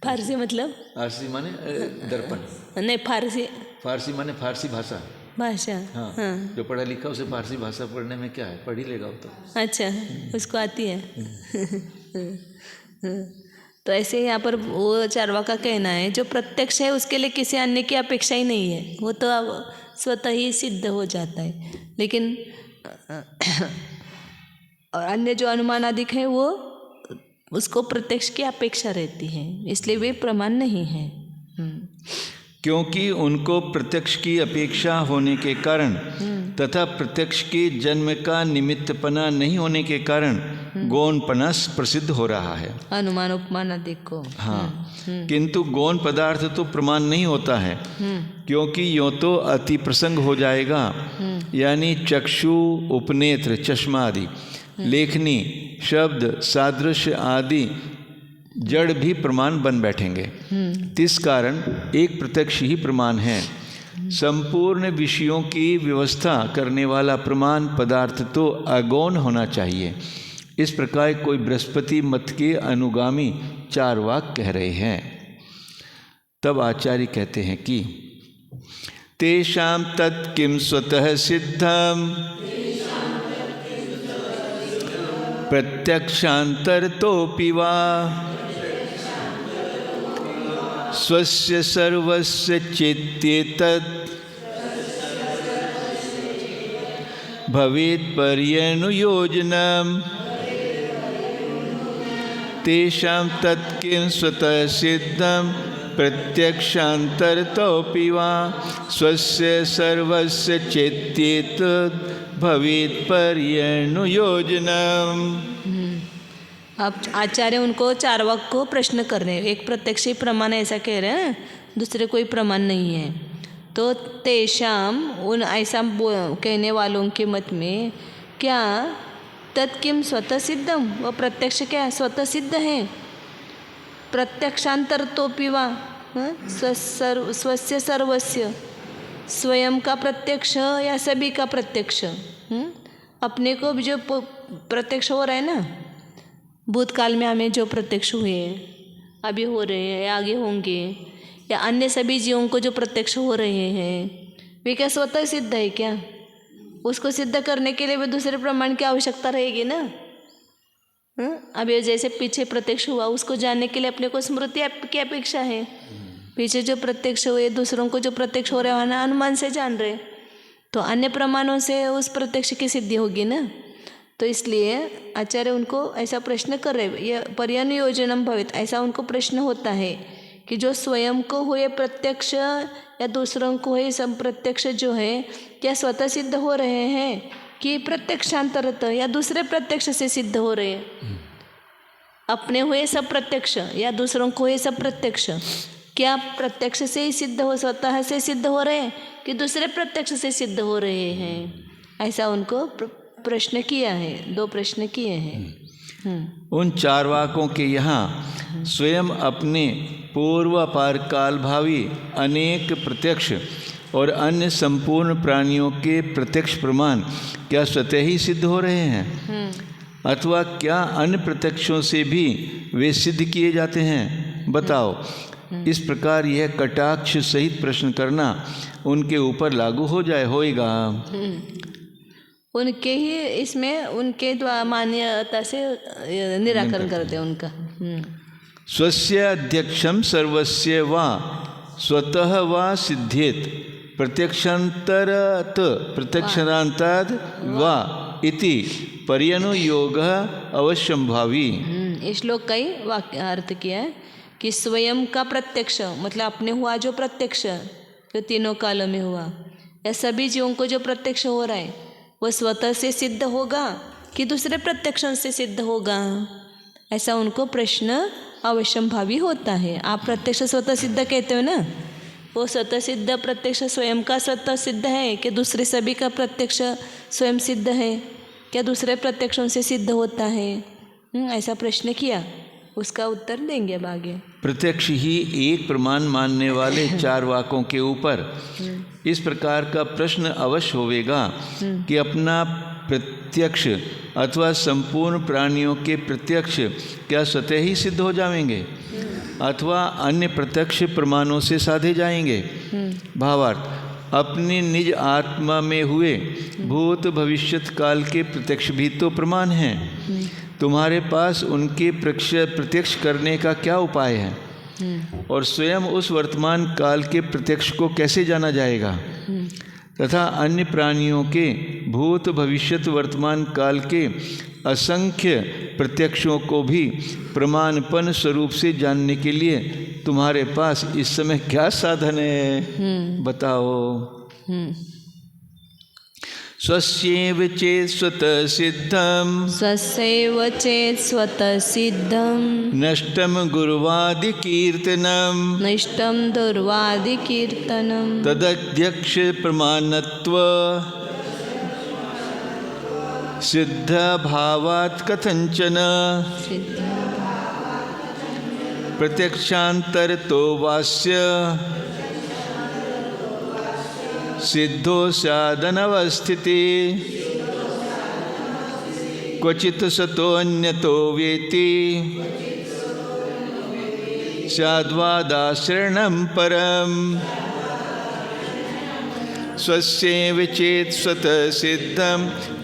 Speaker 2: फारसी मतलब
Speaker 1: आरसी माने दर्पण,
Speaker 2: नहीं फारसी,
Speaker 1: फारसी माने फारसी भाषा।
Speaker 2: भाषा।
Speaker 1: हाँ, जो पढ़ा लिखा उसे फारसी भाषा पढ़ने में क्या है, पढ़ ही लेगा वो तो।
Speaker 2: अच्छा, उसको आती है। तो ऐसे यहाँ पर वो चारवा का कहना है, जो प्रत्यक्ष है उसके लिए किसी अन्य की अपेक्षा ही नहीं है, वो तो अब स्वतः ही सिद्ध हो जाता है। लेकिन और अन्य जो अनुमानादिक है वो उसको प्रत्यक्ष की अपेक्षा रहती है, इसलिए वे प्रमाण नहीं है।
Speaker 1: क्योंकि उनको प्रत्यक्ष की अपेक्षा होने के कारण तथा प्रत्यक्ष के जन्म का निमित्तपना नहीं होने के कारण गौणपना प्रसिद्ध हो रहा है।
Speaker 2: अनुमान उपमान आदि को।
Speaker 1: हाँ, किंतु गौण पदार्थ तो प्रमाण नहीं होता है, क्योंकि यो तो अति प्रसंग हो जाएगा। यानी चक्षु, उपनेत्र, चश्मा आदि, लेखनी, शब्द, सादृश्य आदि जड़ भी प्रमाण बन बैठेंगे। इस कारण एक प्रत्यक्ष ही प्रमाण है। संपूर्ण विषयों की व्यवस्था करने वाला प्रमाण पदार्थ तो अगौण होना चाहिए। इस प्रकार कोई बृहस्पति मत के अनुगामी चारवाक कह रहे हैं। तब आचार्य कहते हैं कि तेषां तत् किम स्वतः सिद्धम प्रत्यक्षांतरतोपि वा स्वस्य सर्वस्य चेत्येतत् भवेत् पर्यनुयोजनम्। तेषां तत् किं स्वतः सिद्धं प्रत्यक्षांतरतोपि वा स्वस्य सर्वस्य चेत्येतत् भवेत् पर्यनुयोजनम्।
Speaker 2: अब आचार्य उनको चारवाक को प्रश्न कर रहे हैं। एक प्रत्यक्ष ही प्रमाण ऐसा कह रहे हैं, दूसरे कोई प्रमाण नहीं है। तो तेषाम उन ऐसा कहने वालों के मत में क्या तत्किम स्वतः सिद्धम, वह प्रत्यक्ष क्या स्वतः सिद्ध है? प्रत्यक्षांतर तो पिवा स्वस्य सर्वस्य, स्वयं का प्रत्यक्ष या सभी का प्रत्यक्ष। अपने को भी जो प्रत्यक्ष हो रहा है ना, भूतकाल में हमें जो प्रत्यक्ष हुए हैं, अभी हो रहे हैं या आगे होंगे, या अन्य सभी जीवों को जो प्रत्यक्ष हो रहे हैं, वे क्या स्वतः सिद्ध है क्या? उसको सिद्ध करने के लिए भी दूसरे प्रमाण की आवश्यकता रहेगी ना। अभी जैसे पीछे प्रत्यक्ष हुआ, उसको जानने के लिए अपने को स्मृति की अपेक्षा है। पीछे जो प्रत्यक्ष हुए, दूसरों को जो प्रत्यक्ष हो रहा है ना, अनुमान से जान रहे, तो अन्य प्रमाणों से उस प्रत्यक्ष की सिद्धि होगी ना। तो इसलिए आचार्य उनको ऐसा प्रश्न कर रहे, ये पर्यनुयोजनम भवेत्, ऐसा उनको प्रश्न होता है कि जो स्वयं को हुए प्रत्यक्ष या दूसरों को हुए सब प्रत्यक्ष जो है, क्या स्वतः सिद्ध हो रहे हैं कि प्रत्यक्षांतरत या दूसरे प्रत्यक्ष से सिद्ध हो रहे हैं? अपने हुए सब प्रत्यक्ष या दूसरों को हुए सब प्रत्यक्ष क्या प्रत्यक्ष से ही सिद्ध हो, स्वतः से सिद्ध हो रहे हैं कि दूसरे प्रत्यक्ष से सिद्ध हो रहे हैं? ऐसा उनको प्रश्न किया है, दो प्रश्न किए हैं।
Speaker 1: उन चारवाकों के यहाँ स्वयं अपने पूर्व अपार काल भावी अनेक प्रत्यक्ष और अन्य संपूर्ण प्राणियों के प्रत्यक्ष प्रमाण क्या स्वतः ही सिद्ध हो रहे हैं, अथवा क्या अन्य प्रत्यक्षों से भी वे सिद्ध किए जाते हैं? बताओ। इस प्रकार यह कटाक्ष सहित प्रश्न करना उनके ऊपर लागू हो होएगा।
Speaker 2: उनके ही इसमें उनके द्वारा मान्यता से निराकरण करते हैं उनका।
Speaker 1: स्वस्य अध्यक्षम सर्वस्य वा स्वतः वा सिद्ध्येत प्रत्यक्षांतरत प्रत्यक्षांतराद वा इति पर्यनुयोग अवश्यम भावी।
Speaker 2: इस श्लोक का ही वाक्य अर्थ किया है कि स्वयं का प्रत्यक्ष मतलब अपने हुआ जो प्रत्यक्ष जो तीनों कालों में हुआ या सभी जीवों को जो प्रत्यक्ष हो रहा है वो स्वतः से सिद्ध होगा कि दूसरे प्रत्यक्षों से सिद्ध होगा, ऐसा उनको प्रश्न अवश्यंभावी होता है। आप प्रत्यक्ष स्वतः सिद्ध कहते हो ना, वो स्वतः सिद्ध प्रत्यक्ष स्वयं का स्वतः सिद्ध है कि दूसरे सभी का प्रत्यक्ष स्वयं सिद्ध है, क्या दूसरे प्रत्यक्षों से सिद्ध होता है? ऐसा प्रश्न किया, उसका उत्तर देंगे अब आगे।
Speaker 1: प्रत्यक्ष ही एक प्रमाण मानने वाले चार वाकों के ऊपर इस प्रकार का प्रश्न अवश्य होवेगा कि अपना प्रत्यक्ष अथवा संपूर्ण प्राणियों के प्रत्यक्ष क्या स्वतः ही सिद्ध हो जाएंगे अथवा अन्य प्रत्यक्ष प्रमाणों से साधे जाएंगे। भावार्थ, अपनी निज आत्मा में हुए भूत भविष्यत काल के प्रत्यक्ष भी तो प्रमाण हैं। तुम्हारे पास उनके प्रत्यक्ष करने का क्या उपाय है? और स्वयं उस वर्तमान काल के प्रत्यक्ष को कैसे जाना जाएगा? तथा अन्य प्राणियों के भूत भविष्यत वर्तमान काल के असंख्य प्रत्यक्षों को भी प्रमाणपन स्वरूप से जानने के लिए तुम्हारे पास इस समय क्या साधन है? बताओ। स्वस्यैव चेत् स्वतः सिद्धं
Speaker 2: स्वस्यैव चेत् स्वतः सिद्धं
Speaker 1: नष्टं गुरुवादि कीर्तनं
Speaker 2: नष्टं दुर्वादि कीर्तनं
Speaker 1: तदध्यक्ष प्रमाणत्व सिद्ध भावात् कथंचन प्रत्यक्षांतरतो वास्य सिद्धो स्यादनवस्थिति क्वचित् सतोऽन्यतो वेति स्याद्वादाश्रणं परम् स्वस्यैव चेत् स्वतः सिद्धं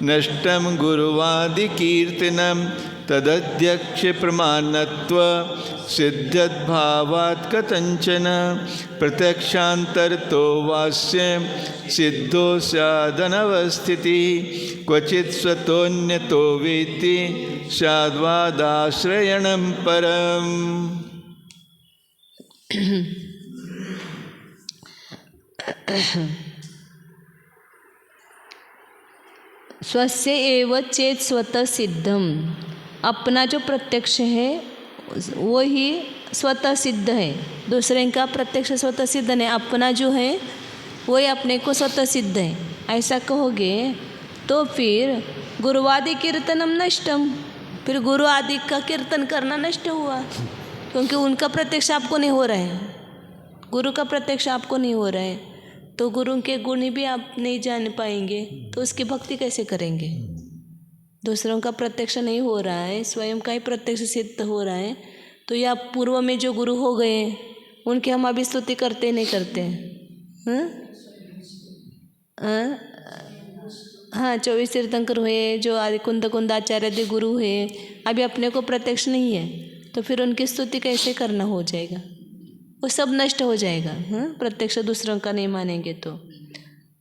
Speaker 1: नष्टं गुरुवादि कीर्तनं तदध्यक्ष प्रमाणत्व सिद्धद्भावात् कथंचन प्रत्यक्षांतरतो वास्य सिद्धो स्यादनवस्थिति क्वचित् स्वतोऽन्यतो वेति स्याद्वादाश्रयणं परम्।
Speaker 2: स्वस्य एव चेत स्वतः सिद्धम, अपना जो प्रत्यक्ष है वो ही स्वतः सिद्ध है। दूसरे का प्रत्यक्ष स्वतः सिद्ध नहीं, अपना जो है वही अपने को स्वतः सिद्ध है, ऐसा कहोगे तो फिर गुरुवादि कीर्तनम नष्टम, फिर गुरु आदि का कीर्तन करना नष्ट हुआ, क्योंकि उनका प्रत्यक्ष आपको नहीं हो रहा है, गुरु का प्रत्यक्ष आपको नहीं हो रहा है, तो गुरु के गुण भी आप नहीं जान पाएंगे, तो उसकी भक्ति कैसे करेंगे? दूसरों का प्रत्यक्ष नहीं हो रहा है, स्वयं का ही प्रत्यक्ष सिद्ध हो रहा है, तो या पूर्व में जो गुरु हो गए उनकी हम अभी स्तुति करते नहीं करते हाँ 24 तीर्थंकर हुए, जो आदि कुंद आचार्य आदि गुरु हुए, अभी अपने को प्रत्यक्ष नहीं है, तो फिर उनकी स्तुति कैसे करना हो जाएगा? वो सब नष्ट हो जाएगा। प्रत्यक्ष दूसरों का नहीं मानेंगे तो।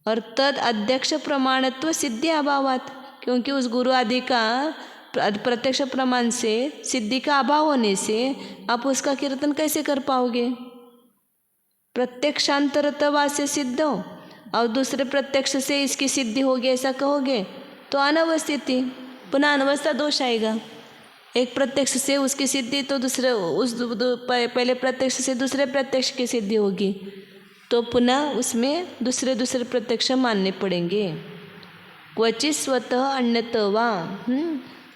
Speaker 2: और तद अध्यक्ष प्रमाणत्व सिद्धि अभावात, क्योंकि उस गुरु आदि का प्रत्यक्ष प्रमाण से सिद्धि का अभाव होने से आप उसका कीर्तन कैसे कर पाओगे? प्रत्यक्षांतरत्वा से सिद्ध हो और दूसरे प्रत्यक्ष से इसकी सिद्धि होगी ऐसा कहोगे तो अनवस्थिति, पुनः अनवस्था दोष आएगा। एक प्रत्यक्ष से उसकी सिद्धि तो दूसरे उस पहले प्रत्यक्ष से दूसरे प्रत्यक्ष की सिद्धि होगी, तो पुनः उसमें दूसरे प्रत्यक्ष मानने पड़ेंगे। क्वचित स्वतः अन्यतवा,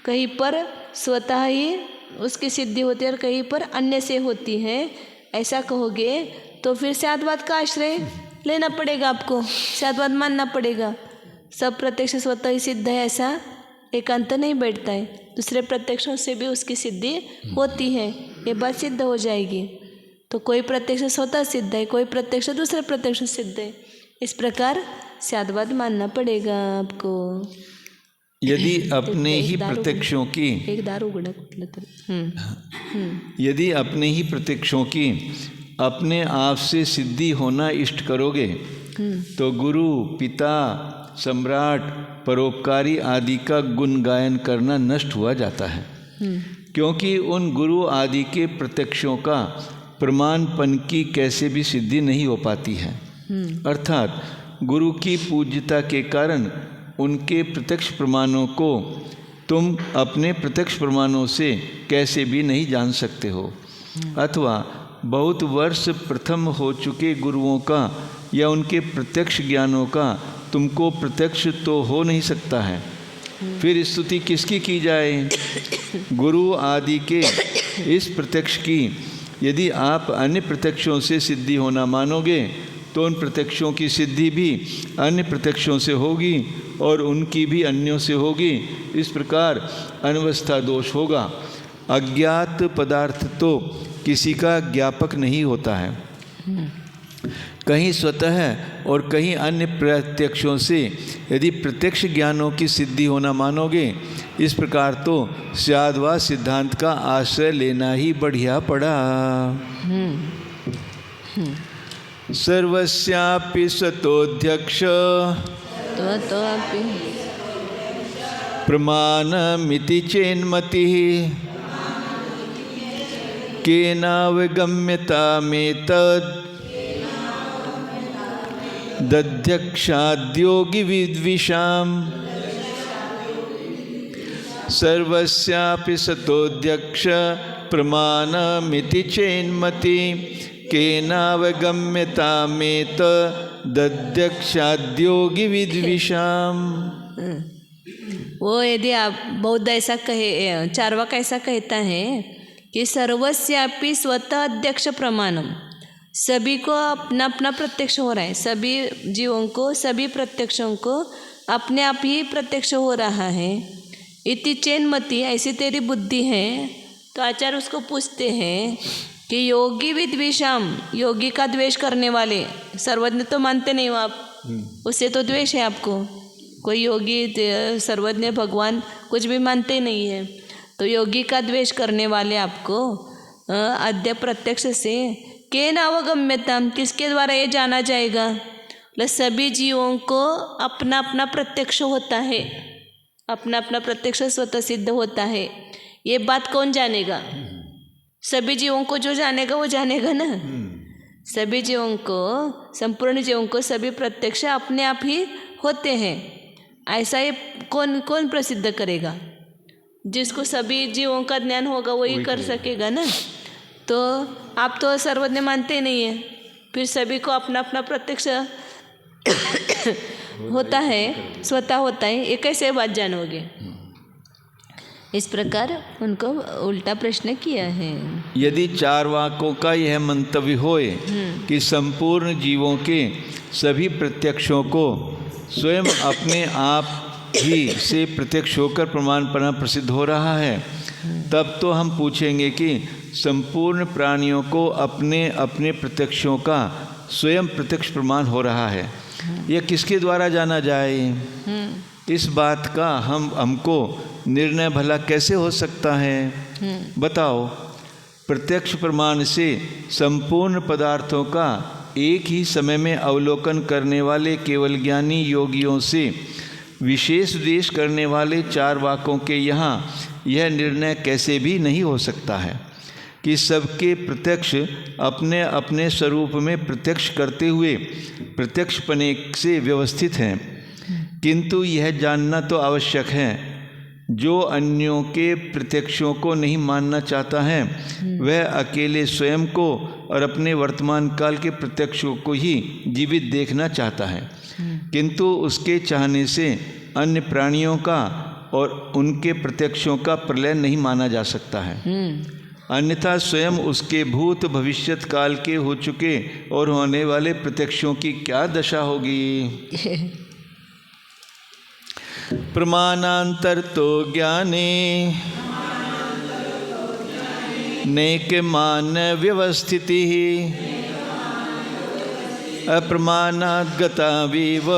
Speaker 2: कहीं पर स्वतः ही उसकी सिद्धि होती है और कहीं पर अन्य से होती है, ऐसा कहोगे तो फिर स्याद्वाद का आश्रय लेना पड़ेगा, आपको स्याद्वाद मानना पड़ेगा। सब प्रत्यक्ष स्वतः ही सिद्ध है ऐसा एकांत नहीं बैठता है, दूसरे प्रत्यक्षों से भी उसकी सिद्धि होती है, ये बात सिद्ध हो जाएगी। तो कोई प्रत्यक्ष स्वतः सिद्ध है, कोई प्रत्यक्ष दूसरे प्रत्यक्ष सिद्ध है, इस प्रकार स्याद्वाद मानना पड़ेगा आपको।
Speaker 1: यदि अपने ही प्रत्यक्षों की यदि अपने ही प्रत्यक्षों की अपने आप से सिद्धि होना इष्ट करोगे तो गुरु, पिता, सम्राट, परोपकारी आदि का गुण गायन करना नष्ट हुआ जाता है। क्योंकि उन गुरु आदि के प्रत्यक्षों का प्रमाणपन की कैसे भी सिद्धि नहीं हो पाती है। अर्थात गुरु की पूज्यता के कारण उनके प्रत्यक्ष प्रमाणों को तुम अपने प्रत्यक्ष प्रमाणों से कैसे भी नहीं जान सकते हो, अथवा बहुत वर्ष प्रथम हो चुके गुरुओं का या उनके प्रत्यक्ष ज्ञानों का तुमको प्रत्यक्ष तो हो नहीं सकता है। फिर स्तुति किसकी की जाए? गुरु आदि के इस प्रत्यक्ष की यदि आप अन्य प्रत्यक्षों से सिद्धि होना मानोगे तो उन प्रत्यक्षों की सिद्धि भी अन्य प्रत्यक्षों से होगी और उनकी भी अन्यों से होगी। इस प्रकार अनवस्था दोष होगा। अज्ञात पदार्थ तो किसी का ज्ञापक नहीं होता है, कहीं स्वतः और कहीं अन्य प्रत्यक्षों से यदि प्रत्यक्ष ज्ञानों की सिद्धि होना मानोगे, इस प्रकार तो स्याद्वा सिद्धांत का आश्रय लेना ही बढ़िया पड़ा। सर्वस्यापि सतोऽध्यक्ष प्रमाणमिति चेन्मतिः केनावगम्यतामेतद् दध्यक्षाद्योगी विद्विषाम्। सर्वस्यापि सतोऽध्यक्ष प्रमाणमिति चेन्मति केनावगम्यतामेतद् दध्यक्षाद्योगी विद्विषाम्।
Speaker 2: वो यदि आप बौद्ध ऐसा कहे, चार्वाक ऐसा कहता है कि सर्वस्यापि स्वतः अध्यक्ष प्रमाणम, सभी को अपना अपना प्रत्यक्ष हो रहा है, सभी जीवों को, सभी प्रत्यक्षों को अपने आप ही प्रत्यक्ष हो रहा है। इति चेन्मति, ऐसी तेरी बुद्धि है। तो आचार्य उसको पूछते हैं कि योगी विद्विषाम, योगी का द्वेष करने वाले, सर्वज्ञ तो मानते नहीं हो आप, उससे तो द्वेष है आपको। कोई योगी सर्वज्ञ भगवान कुछ भी मानते नहीं है, तो योगी का द्वेष करने वाले आपको अद्य प्रत्यक्ष से केन अवगम्यता, किसके द्वारा ये जाना जाएगा? मतलब सभी जीवों को अपना अपना प्रत्यक्ष होता है, अपना अपना प्रत्यक्ष स्वतः सिद्ध होता है। ये बात कौन जानेगा? सभी जीवों को जो जानेगा वो जानेगा ना। सभी जीवों को, संपूर्ण जीवों को सभी प्रत्यक्ष अपने आप ही होते हैं। ऐसा ये कौन कौन प्रसिद्ध करेगा? जिसको सभी जीवों का ज्ञान होगा वही कर सकेगा ना। तो आप तो सर्वज्ञ मानते नहीं है, फिर सभी को अपना अपना प्रत्यक्ष होता है, स्वतः होता है, ये कैसे बात जानोगे? इस प्रकार उनको उल्टा प्रश्न किया है।
Speaker 1: यदि चारवाकों का यह मंतव्य होए कि संपूर्ण जीवों के सभी प्रत्यक्षों को स्वयं अपने आप ही से प्रत्यक्ष होकर प्रमाणपना प्रसिद्ध हो रहा है, तब तो हम पूछेंगे कि संपूर्ण प्राणियों को अपने अपने प्रत्यक्षों का स्वयं प्रत्यक्ष प्रमाण हो रहा है, यह किसके द्वारा जाना जाए? इस बात का हमको निर्णय भला कैसे हो सकता है? बताओ। प्रत्यक्ष प्रमाण से संपूर्ण पदार्थों का एक ही समय में अवलोकन करने वाले केवल ज्ञानी योगियों से विशेष उद्देश्य करने वाले चारवाकों के यहाँ यह निर्णय कैसे भी नहीं हो सकता है कि सबके प्रत्यक्ष अपने अपने स्वरूप में प्रत्यक्ष करते हुए प्रत्यक्षपने से व्यवस्थित हैं। किंतु यह जानना तो आवश्यक है, जो अन्यों के प्रत्यक्षों को नहीं मानना चाहता है वह अकेले स्वयं को और अपने वर्तमान काल के प्रत्यक्षों को ही जीवित देखना चाहता है, किंतु उसके चाहने से अन्य प्राणियों का और उनके प्रत्यक्षों का प्रलय नहीं माना जा सकता है। अन्यथा स्वयं उसके भूत भविष्यत काल के हो चुके और होने वाले प्रत्यक्षों की क्या दशा होगी? प्रमाणांतर तो ज्ञाने नैक मान व्यवस्थिति अप्रमाणात् गताविव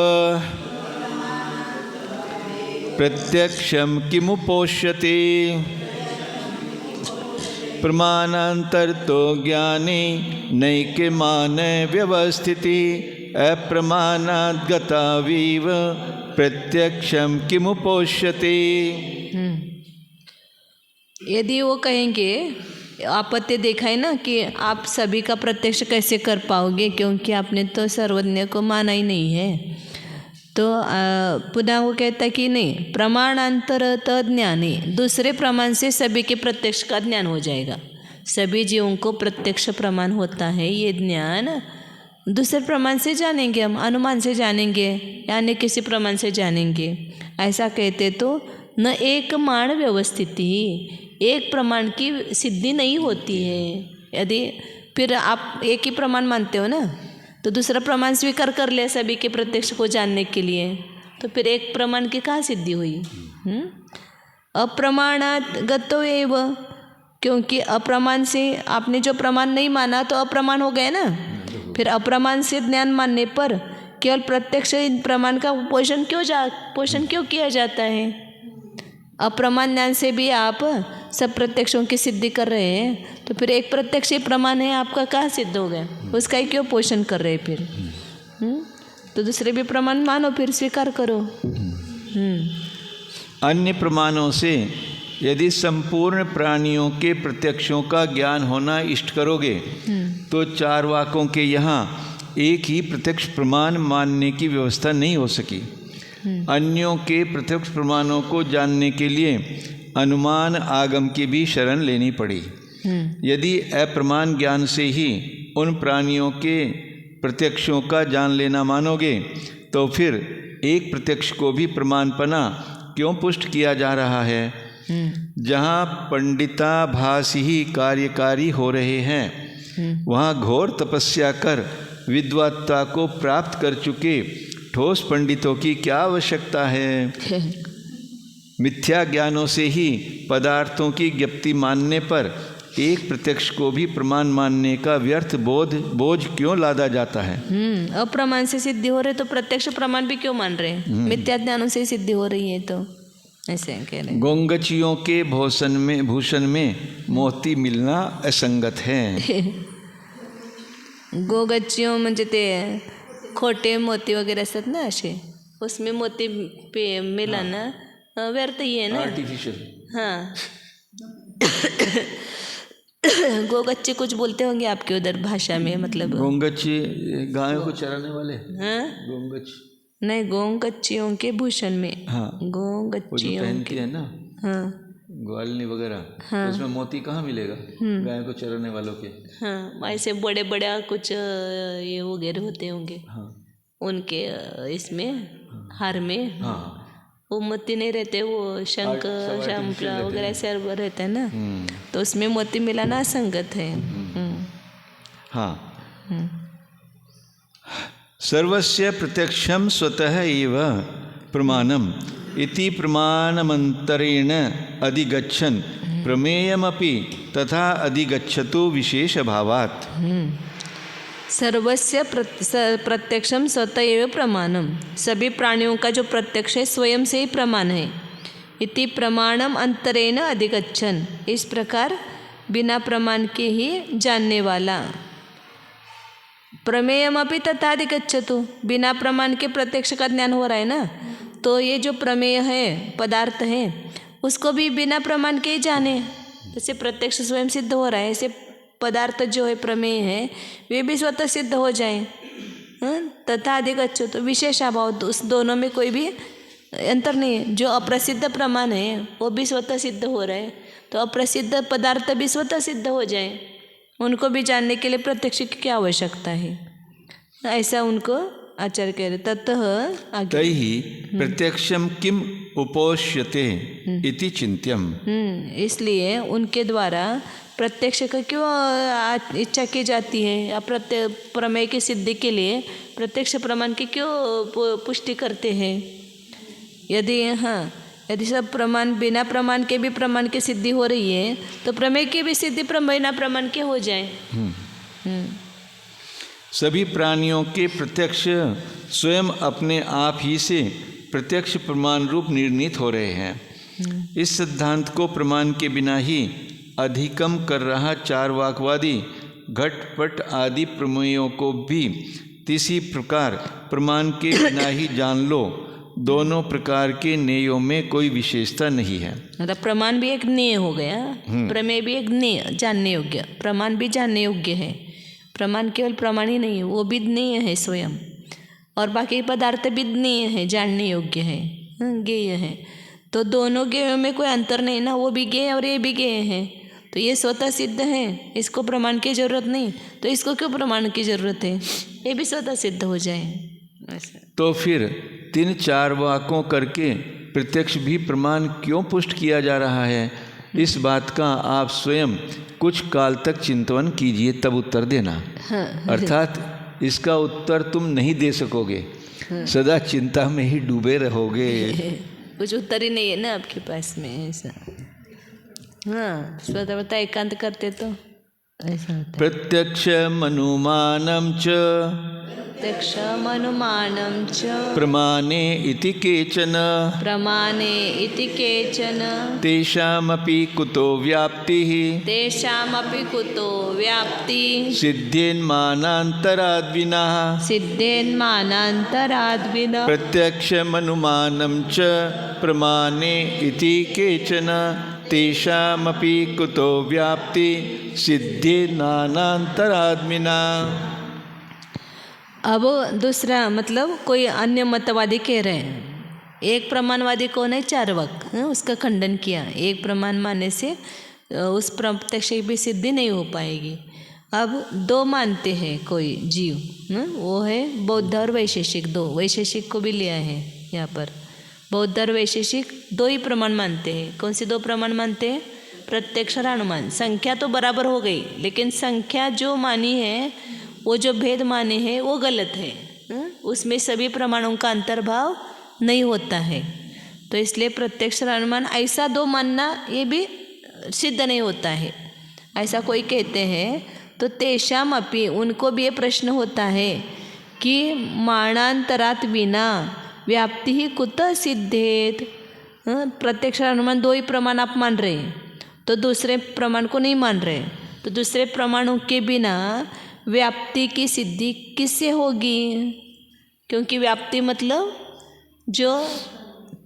Speaker 1: प्रत्यक्षं किमुपोष्यते। प्रमाणांतर तो ज्ञाने नैक मान व्यवस्थिति अप्रमाणात् गताविव प्रत्यक्षम किमुपोष्यते।
Speaker 2: यदि वो कहेंगे, आपत्ति देखा है ना कि आप सभी का प्रत्यक्ष कैसे कर पाओगे, क्योंकि आपने तो सर्वज्ञ को माना ही नहीं है। तो पुनः वो कहता है कि नहीं, प्रमाणांतरत ज्ञानी, दूसरे प्रमाण से सभी के प्रत्यक्ष का ज्ञान हो जाएगा। सभी जीवों को प्रत्यक्ष प्रमाण होता है, ये ज्ञान दूसरे प्रमाण से जानेंगे हम, अनुमान से जानेंगे या अन्य किसी प्रमाण से जानेंगे। ऐसा कहते तो न एक मान व्यवस्थिति, एक प्रमाण की सिद्धि नहीं होती है। यदि फिर आप एक ही प्रमाण मानते हो ना, तो दूसरा प्रमाण स्वीकार कर लिया सभी के प्रत्यक्ष को जानने के लिए, तो फिर एक प्रमाण की कहाँ सिद्धि हुई? अप्रमाणात गतो एव, क्योंकि अप्रमाण से आपने जो प्रमाण नहीं माना तो अप्रमाण हो गए ना। फिर अप्रमाण से ज्ञान मानने पर केवल प्रत्यक्ष प्रमाण का पोषण क्यों किया जाता है? अप्रमाण ज्ञान से भी आप सब प्रत्यक्षों की सिद्धि कर रहे हैं, तो फिर एक प्रत्यक्ष ही प्रमाण है आपका, कहाँ सिद्ध हो गया? उसका ही क्यों पोषण कर रहे हैं फिर? तो दूसरे भी प्रमाण मानो, फिर स्वीकार करो।
Speaker 1: अन्य प्रमाणों से यदि संपूर्ण प्राणियों के प्रत्यक्षों का ज्ञान होना इष्ट करोगे तो चारवाकों के यहाँ एक ही प्रत्यक्ष प्रमाण मानने की व्यवस्था नहीं हो सकी। अन्यों के प्रत्यक्ष प्रमाणों को जानने के लिए अनुमान आगम की भी शरण लेनी पड़ी। यदि अप्रमाण ज्ञान से ही उन प्राणियों के प्रत्यक्षों का जान लेना मानोगे तो फिर एक प्रत्यक्ष को भी प्रमाणपना क्यों पुष्ट किया जा रहा है? जहाँ पंडिताभास ही कार्यकारी हो रहे हैं, वहाँ घोर तपस्या कर विद्वत्ता को प्राप्त कर चुके ठोस पंडितों की क्या आवश्यकता है? मिथ्या ज्ञानों से ही पदार्थों की ज्ञप्ति मानने पर एक प्रत्यक्ष को भी प्रमाण मानने का व्यर्थ बोझ क्यों लादा जाता है?
Speaker 2: अप्रमाण से सिद्धि हो रहे तो प्रत्यक्ष प्रमाण भी क्यों मान रहे हैं? मिथ्या ज्ञानों से सिद्धि हो रही है तो ऐसे कह रहे।
Speaker 1: गोंगचियों के भूषण में मोती मिलना असंगत है।
Speaker 2: गोगच्चियों म्हणजे ते खोटे मोती वगैरे असतात ना असे, उसमें मोती मिलाना व्यर्थ ही है ना,
Speaker 1: आर्टिफिशियल।
Speaker 2: हाँ। गोगच्ची कुछ बोलते होंगे आपके उधर भाषा में, मतलब
Speaker 1: गोंगच्ची गायों को चराने वाले।
Speaker 2: हाँ,
Speaker 1: गोंगच्ची
Speaker 2: नहीं, गोंगच्चियों के भूषण में।
Speaker 1: हाँ,
Speaker 2: गोंगच्चियों
Speaker 1: पहनती है ना,
Speaker 2: हाँ,
Speaker 1: ग्वालनी वगैरह,
Speaker 2: हाँ,
Speaker 1: तो उसमें मोती कहाँ मिलेगा गायों को चराने वालों के?
Speaker 2: हाँ, ऐसे बड़े बड़े कुछ ये वगैरह होते होंगे।
Speaker 1: हाँ,
Speaker 2: उनके इसमें हार में
Speaker 1: हाँ,
Speaker 2: वो मोती नहीं रहते, वो शंख शामला वगैरह ऐसे रहते हैं ना, तो उसमें मोती मिलाना असंगत है।
Speaker 1: हाँ। सर्वस्य प्रत्यक्षम स्वतः एव प्रमाणम इति प्रमाणमंतरेण अधिगच्छन् प्रमेयमपि तथा अधिगच्छतु विशेष भावात्।
Speaker 2: सर्वस्य प्रत्यक्षम स्वतः एव प्रमाणम, सभी प्राणियों का जो प्रत्यक्ष है स्वयं से ही प्रमाण है। इति प्रमाणम अंतरेण अधिगच्छन्, इस प्रकार बिना प्रमाण के ही जानने वाला। प्रमेयमपि तथा अधिगच्छतु, बिना प्रमाण के प्रत्यक्ष का ज्ञान हो रहा है ना, तो ये जो प्रमेय है, पदार्थ है, उसको भी बिना प्रमाण के ही जाने। जैसे प्रत्यक्ष स्वयं सिद्ध हो रहा है, ऐसे पदार्थ जो है प्रमेय है वे भी स्वतः सिद्ध हो जाएं। तथा अधिगच्छतु, विशेष अभाव, उस दोनों में कोई भी अंतर नहीं है। जो अप्रसिद्ध प्रमाण है वो भी स्वतः सिद्ध हो रहा है, तो अप्रसिद्ध पदार्थ भी स्वतः सिद्ध हो जाए, उनको भी जानने के लिए प्रत्यक्ष की क्या आवश्यकता है, ऐसा उनको आचार्य कह रहे। ततः
Speaker 1: तैहि प्रत्यक्षम किम उपोष्यते इति चिंत्यम,
Speaker 2: इसलिए उनके द्वारा प्रत्यक्ष का क्यों इच्छा की जाती है, या प्रमेय की सिद्धि के लिए प्रत्यक्ष प्रमाण की क्यों पुष्टि करते हैं? यदि सब प्रमाण, बिना प्रमाण के भी प्रमाण की सिद्धि हो रही है, तो प्रमेय की भी सिद्धि बिना प्रमाण के हो जाए।
Speaker 1: सभी प्राणियों के प्रत्यक्ष स्वयं अपने आप ही से प्रत्यक्ष प्रमाण रूप निर्णीत हो रहे हैं। इस सिद्धांत को प्रमाण के बिना ही अधिकम कर रहा चारवाकवादी घटपट आदि प्रमेयों को भी इसी प्रकार प्रमाण के बिना ही जान लो, दोनों प्रकार के नेयों में कोई विशेषता नहीं है।
Speaker 2: मतलब प्रमाण भी एक नेय हो गया, प्रमेय भी एक नेय, जानने योग्य। प्रमाण भी जानने योग्य है। प्रमाण केवल प्रमाण ही नहीं है, वो भी ज्ञेय है स्वयं, और बाकी पदार्थ भी ज्ञेय है, जानने योग्य है, ज्ञेय है। तो दोनों ज्ञेयों में कोई अंतर नहीं ना, वो भी ज्ञेय और ये भी ज्ञेय है। तो ये स्वतः सिद्ध है, इसको प्रमाण की जरूरत नहीं, तो इसको क्यों प्रमाण की जरूरत है? ये भी स्वतः सिद्ध हो जाए ऐसा।
Speaker 1: तो फिर 3-4 वाक्यों करके प्रत्यक्ष भी प्रमाण क्यों पुष्ट किया जा रहा है? इस बात का आप स्वयं कुछ काल तक चिंतन कीजिए, तब उत्तर देना। अर्थात इसका उत्तर तुम नहीं दे सकोगे, सदा चिंता में ही डूबे रहोगे।
Speaker 2: कुछ उत्तर ही नहीं है ना आपके पास में ऐसा। हाँ, स्वतः एकांत करते तो ऐसा होता है।
Speaker 1: प्रत्यक्ष अनुमानम च
Speaker 2: प्रत्यक्षमनुमानं च
Speaker 1: प्रमाणे इति केचन
Speaker 2: प्रमाणे इति केचन
Speaker 1: तेषामपि कुतो व्याप्तिः
Speaker 2: तेषामपि कुतो व्याप्ति
Speaker 1: सिद्धेन्मानान्तराद् विना
Speaker 2: सिद्धेन्मानान्तराद् विना
Speaker 1: प्रत्यक्षमनुमानं च प्रमाणे इति केचन तेषामपि कुतो व्याप्ति सिद्धेन्मानान्तराद् विना।
Speaker 2: अब दूसरा मतलब कोई अन्य मतवादी कह रहे हैं, एक प्रमाणवादी कौन है? चार्वाक, उसका खंडन किया। एक प्रमाण मानने से उस प्रत्यक्ष भी सिद्धि नहीं हो पाएगी। अब दो मानते हैं कोई जीव, वो है बौद्ध और वैशेषिक। दो वैशेषिक को भी लिया है यहाँ पर। बौद्ध और वैशेषिक दो ही प्रमाण मानते हैं। कौन से दो प्रमाण मानते हैं? प्रत्यक्ष और अनुमान। संख्या तो बराबर हो गई, लेकिन संख्या जो मानी है, वो जो भेद माने हैं वो गलत है। उसमें सभी प्रमाणों का अंतर्भाव नहीं होता है। तो इसलिए प्रत्यक्ष और अनुमान ऐसा दो मानना ये भी सिद्ध नहीं होता है। ऐसा कोई कहते हैं तो तेषाम अपि, उनको भी ये प्रश्न होता है कि मानांतरात विना व्याप्ति ही कुतः सिद्धेत। प्रत्यक्ष और अनुमान दो ही प्रमाण आप मान रहे हैं, तो दूसरे प्रमाण को नहीं मान रहे, तो दूसरे प्रमाणों के बिना व्याप्ति की सिद्धि किससे होगी? क्योंकि व्याप्ति मतलब जो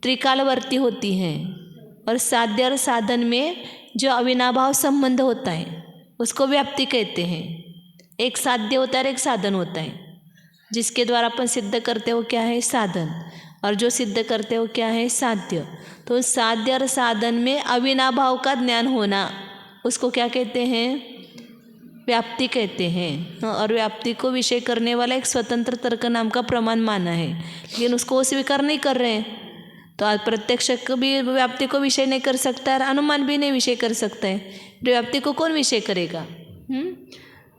Speaker 2: त्रिकालवर्ती होती है, और साध्य और साधन में जो अविनाभाव संबंध होता है उसको व्याप्ति कहते हैं। एक साध्य होता है और एक साधन होता है। जिसके द्वारा अपन सिद्ध करते हो क्या है? साधन। और जो सिद्ध करते हो क्या है? साध्य। तो साध्य और साधन में अविनाभाव का ज्ञान होना, उसको क्या कहते हैं? व्याप्ति कहते हैं। और व्याप्ति को विषय करने वाला एक स्वतंत्र तर्क नाम का प्रमाण माना है, लेकिन उसको वो स्वीकार नहीं कर रहे हैं। तो आज प्रत्यक्ष भी व्याप्ति को विषय नहीं कर सकता और अनुमान भी नहीं विषय कर सकता है। व्याप्ति को कौन विषय करेगा?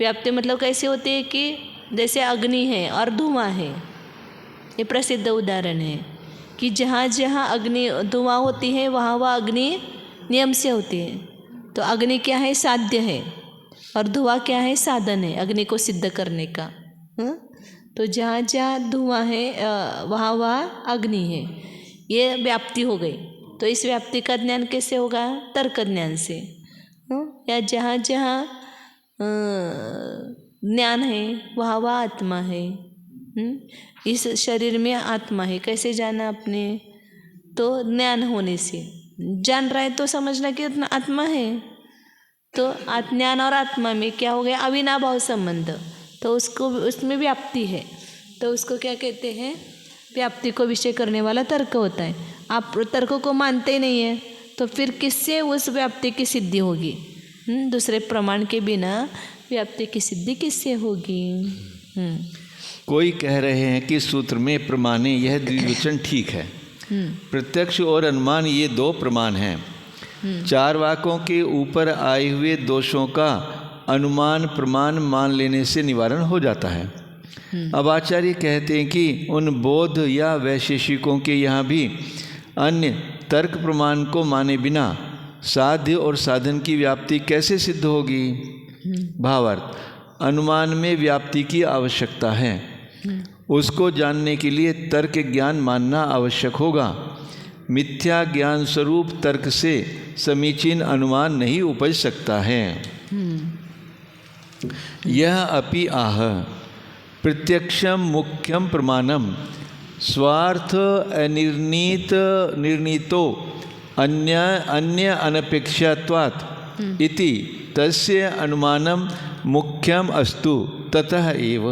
Speaker 2: व्याप्ति मतलब कैसे होती है कि जैसे अग्नि है और धुआं है। ये प्रसिद्ध उदाहरण है कि जहाँ जहाँ अग्नि धुआं होती है वहाँ वहाँ अग्नि नियम से होती है। तो अग्नि क्या है? साध्य है, और धुआं क्या है? साधन है अग्नि को सिद्ध करने का। तो जहाँ जहाँ धुआं है वहाँ वहाँ अग्नि है। ये व्याप्ति हो गई। तो इस व्याप्ति का ज्ञान कैसे होगा? तर्क ज्ञान से। या जहाँ जहाँ ज्ञान है वहाँ वहाँ आत्मा है। इस शरीर में आत्मा है, कैसे जाना आपने? तो ज्ञान होने से। जान रहा है तो समझना कि आत्मा है। तो ज्ञान और आत्मा में क्या हो गया? अविनाभाव संबंध। तो उसको उसमें व्याप्ति है, तो उसको क्या कहते हैं? व्याप्ति को विषय करने वाला तर्क होता है। आप तर्क को मानते नहीं है तो फिर किससे उस व्याप्ति की सिद्धि होगी? दूसरे प्रमाण के बिना व्याप्ति की सिद्धि किससे होगी?
Speaker 1: कोई कह रहे हैं कि सूत्र में प्रमाणे यह द्विवचन ठीक है। प्रत्यक्ष और अनुमान ये दो प्रमाण हैं। चार वाक्यों के ऊपर आए हुए दोषों का अनुमान प्रमाण मान लेने से निवारण हो जाता है। अब आचार्य कहते हैं कि उन बौद्ध या वैशेषिकों के यहाँ भी अन्य तर्क प्रमाण को माने बिना साध्य और साधन की व्याप्ति कैसे सिद्ध होगी? भावार्थ, अनुमान में व्याप्ति की आवश्यकता है। उसको जानने के लिए तर्क ज्ञान मानना आवश्यक होगा। मिथ्या ज्ञान स्वरूप तर्क से समीचीन अनुमान नहीं उपज सकता है। यह अपि आह प्रत्यक्षम मुख्यम प्रमाणम स्वार्थ निर्णीतो अन्य अनपेक्षात्वात् इति तस्य अनुमानम मुख्यम अस्तु ततः एव।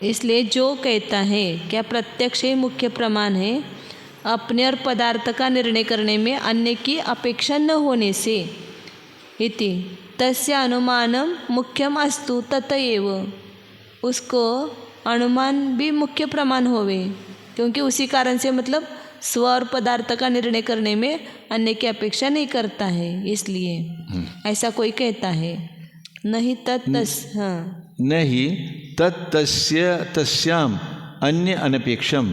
Speaker 2: इसलिए जो कहता है क्या प्रत्यक्ष ही मुख्य प्रमाण है, अपने और पदार्थ का निर्णय करने में अन्य की अपेक्षा न होने से, इति तस्य अनुमानम मुख्यम अस्तु तत एव, उसको अनुमान भी मुख्य प्रमाण होवे, क्योंकि उसी कारण से मतलब स्व और पदार्थ का निर्णय करने में अन्य की अपेक्षा नहीं करता है, इसलिए ऐसा कोई कहता है। नहीं तस्याम अन्य अनपेक्षम,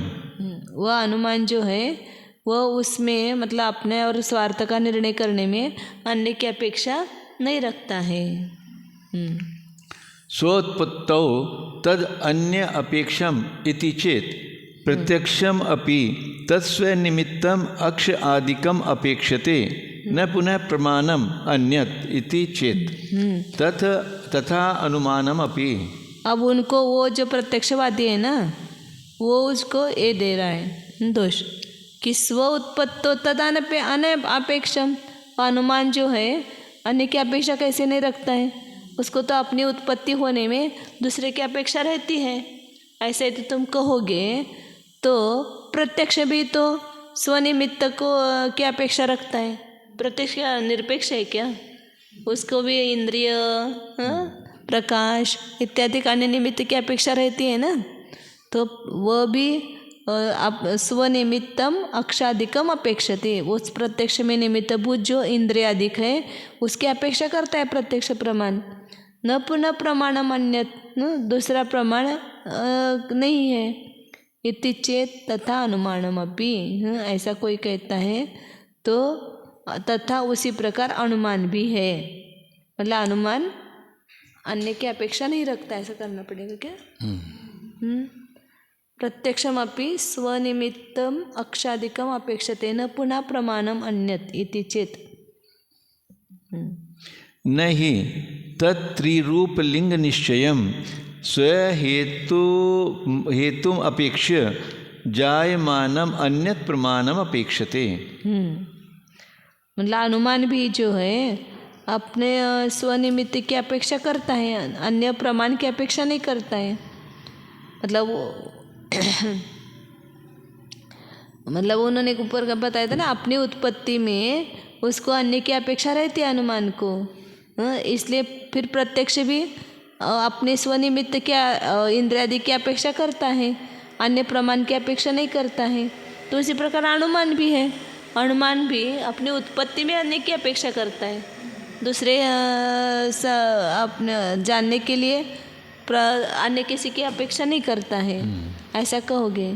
Speaker 2: वह अनुमान जो है वह उसमें मतलब अपने और स्वार्थ का निर्णय करने में अन्य की अपेक्षा नहीं रखता है।
Speaker 1: स्वोत्पत्तौ तद अन्य अपेक्षम इति चेत प्रत्यक्षम अपि तत्स्वनिमित्तम अक्ष आदिकम अपेक्षते न पुनः प्रमाणम अन्यत इति चेत तथा अनुमानम अपि। अब
Speaker 2: उनको वो जो प्रत्यक्षवादी है ना, वो उसको ये दे रहा है दोष कि स्व उत्पत्तो तद अपेक्षम, अनुमान जो है अन्य की अपेक्षा कैसे नहीं रखता है, उसको तो अपनी उत्पत्ति होने में दूसरे की अपेक्षा रहती है। ऐसे तो तुम कहोगे तो प्रत्यक्ष भी तो स्वनिमित्त को क्या अपेक्षा रखता है, प्रत्यक्ष क्या निरपेक्ष है क्या, उसको भी इंद्रिय प्रकाश इत्यादि अन्य निमित्त की अपेक्षा रहती है ना, तो वह भी स्वनिमित्तम अक्षादिकम अपेक्षते, उस प्रत्यक्ष में निमित्तभूत जो इंद्रियादिक है उसकी अपेक्षा करता है प्रत्यक्ष प्रमाण। न पुनः प्रमाणम अन्यत, दूसरा प्रमाण नहीं है। इति चेत तथा अनुमानम अपि, ऐसा कोई कहता है तो तथा उसी प्रकार अनुमान भी है, मतलब अनुमान अन्य की अपेक्षा नहीं रखता, ऐसा करना पड़ेगा क्या। प्रत्यक्षमपि स्वनिमित्तम अक्षादिकम अपेक्षते न पुनः प्रमाणम अन्यत इति चेत
Speaker 1: नहि तत्त्रिरूप लिंग निश्चयम हेतुम अपेक्ष्य जायमानम अन्यत प्रमाणम अपेक्षते।
Speaker 2: मतलब अनुमान भी जो है अपने स्वनिमित्त की अपेक्षा करता है, अन्य प्रमाण की अपेक्षा नहीं करता है। मतलब उन्होंने ऊपर का बताया था ना, अपनी उत्पत्ति में उसको अन्य की अपेक्षा रहती है अनुमान को, इसलिए फिर प्रत्यक्ष भी अपने स्वनिमित्त क्या इंद्रियादि की अपेक्षा करता है, अन्य प्रमाण की अपेक्षा नहीं करता है। तो इसी प्रकार अनुमान भी है, अनुमान भी अपनी उत्पत्ति में अन्य की अपेक्षा करता है, दूसरे अपने जानने के लिए अन्य किसी की अपेक्षा नहीं करता है, ऐसा कहोगे।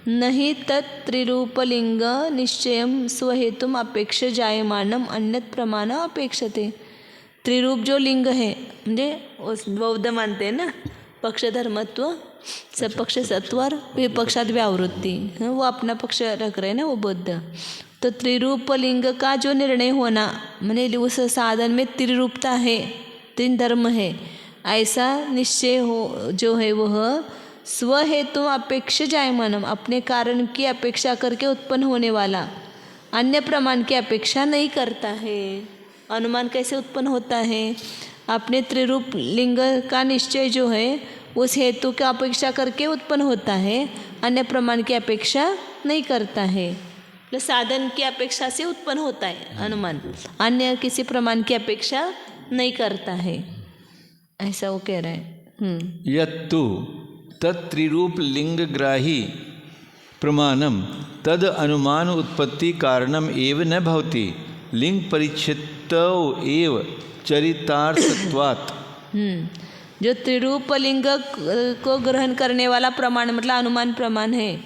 Speaker 2: नहीं तत्त्रिरूपलिंग निश्चयम स्वहेतुम अपेक्ष जायमानम अन्यत प्रमाण अपेक्षते। त्रिरूप जो लिंग है, म्हणजे उस बौद्ध मानते हैं ना, पक्ष धर्मत्व सपक्ष सत्वर विपक्षात व्यावृत्ति, वो अपना पक्ष रख रहे हैं ना वो बौद्ध। तो त्रिरूप लिंग का जो निर्णय होना, माने उस साधन में त्रिरूपता है, तीन धर्म है, ऐसा निश्चय हो जो है वह स्वहेतु अपेक्ष जायमानम, अपने कारण की अपेक्षा करके उत्पन्न होने वाला, अन्य प्रमाण की अपेक्षा नहीं करता है। अनुमान कैसे उत्पन्न होता है, अपने त्रिरूप लिंग का निश्चय जो है उस हेतु की अपेक्षा करके उत्पन्न होता है, अन्य प्रमाण की अपेक्षा नहीं करता है। तो साधन की अपेक्षा से उत्पन्न होता है अनुमान, अन्य किसी प्रमाण की अपेक्षा नहीं करता है, ऐसा वो कह रहे हैं।
Speaker 1: यत्तु तत्त्रिरूप लिंगग्राही प्रमाणम तद अनुमान उत्पत्ति कारणम एव न भवति, लिंग परिच्छित्तौ एव चरितार्थत्वात्।
Speaker 2: जो त्रिरूप लिंग को ग्रहण करने वाला प्रमाण मतलब अनुमान प्रमाण है,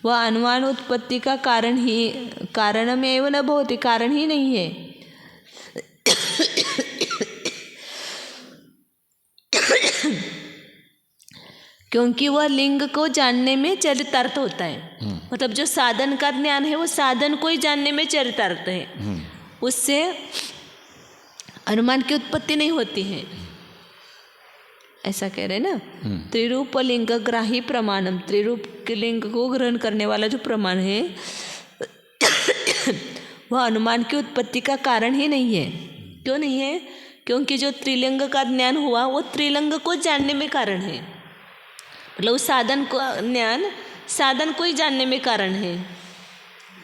Speaker 2: वह अनुमान उत्पत्ति का कारण में एवं न भवति, कारण ही नहीं है। क्योंकि वह लिंग को जानने में चरितार्थ होता है, मतलब जो साधन का ज्ञान है वो साधन को ही जानने में चरितार्थ है, उससे अनुमान की उत्पत्ति नहीं होती है। ऐसा कह रहे ना। त्रिरूप लिंग ग्राही प्रमाणम, त्रिरूप के लिंग को ग्रहण करने वाला जो प्रमाण है वह अनुमान की उत्पत्ति का कारण ही नहीं है। क्यों नहीं है? क्योंकि जो त्रिलिंग का ज्ञान हुआ वो त्रिलिंग को जानने में कारण है। मतलब उस साधन को ज्ञान साधन को ही जानने में कारण है,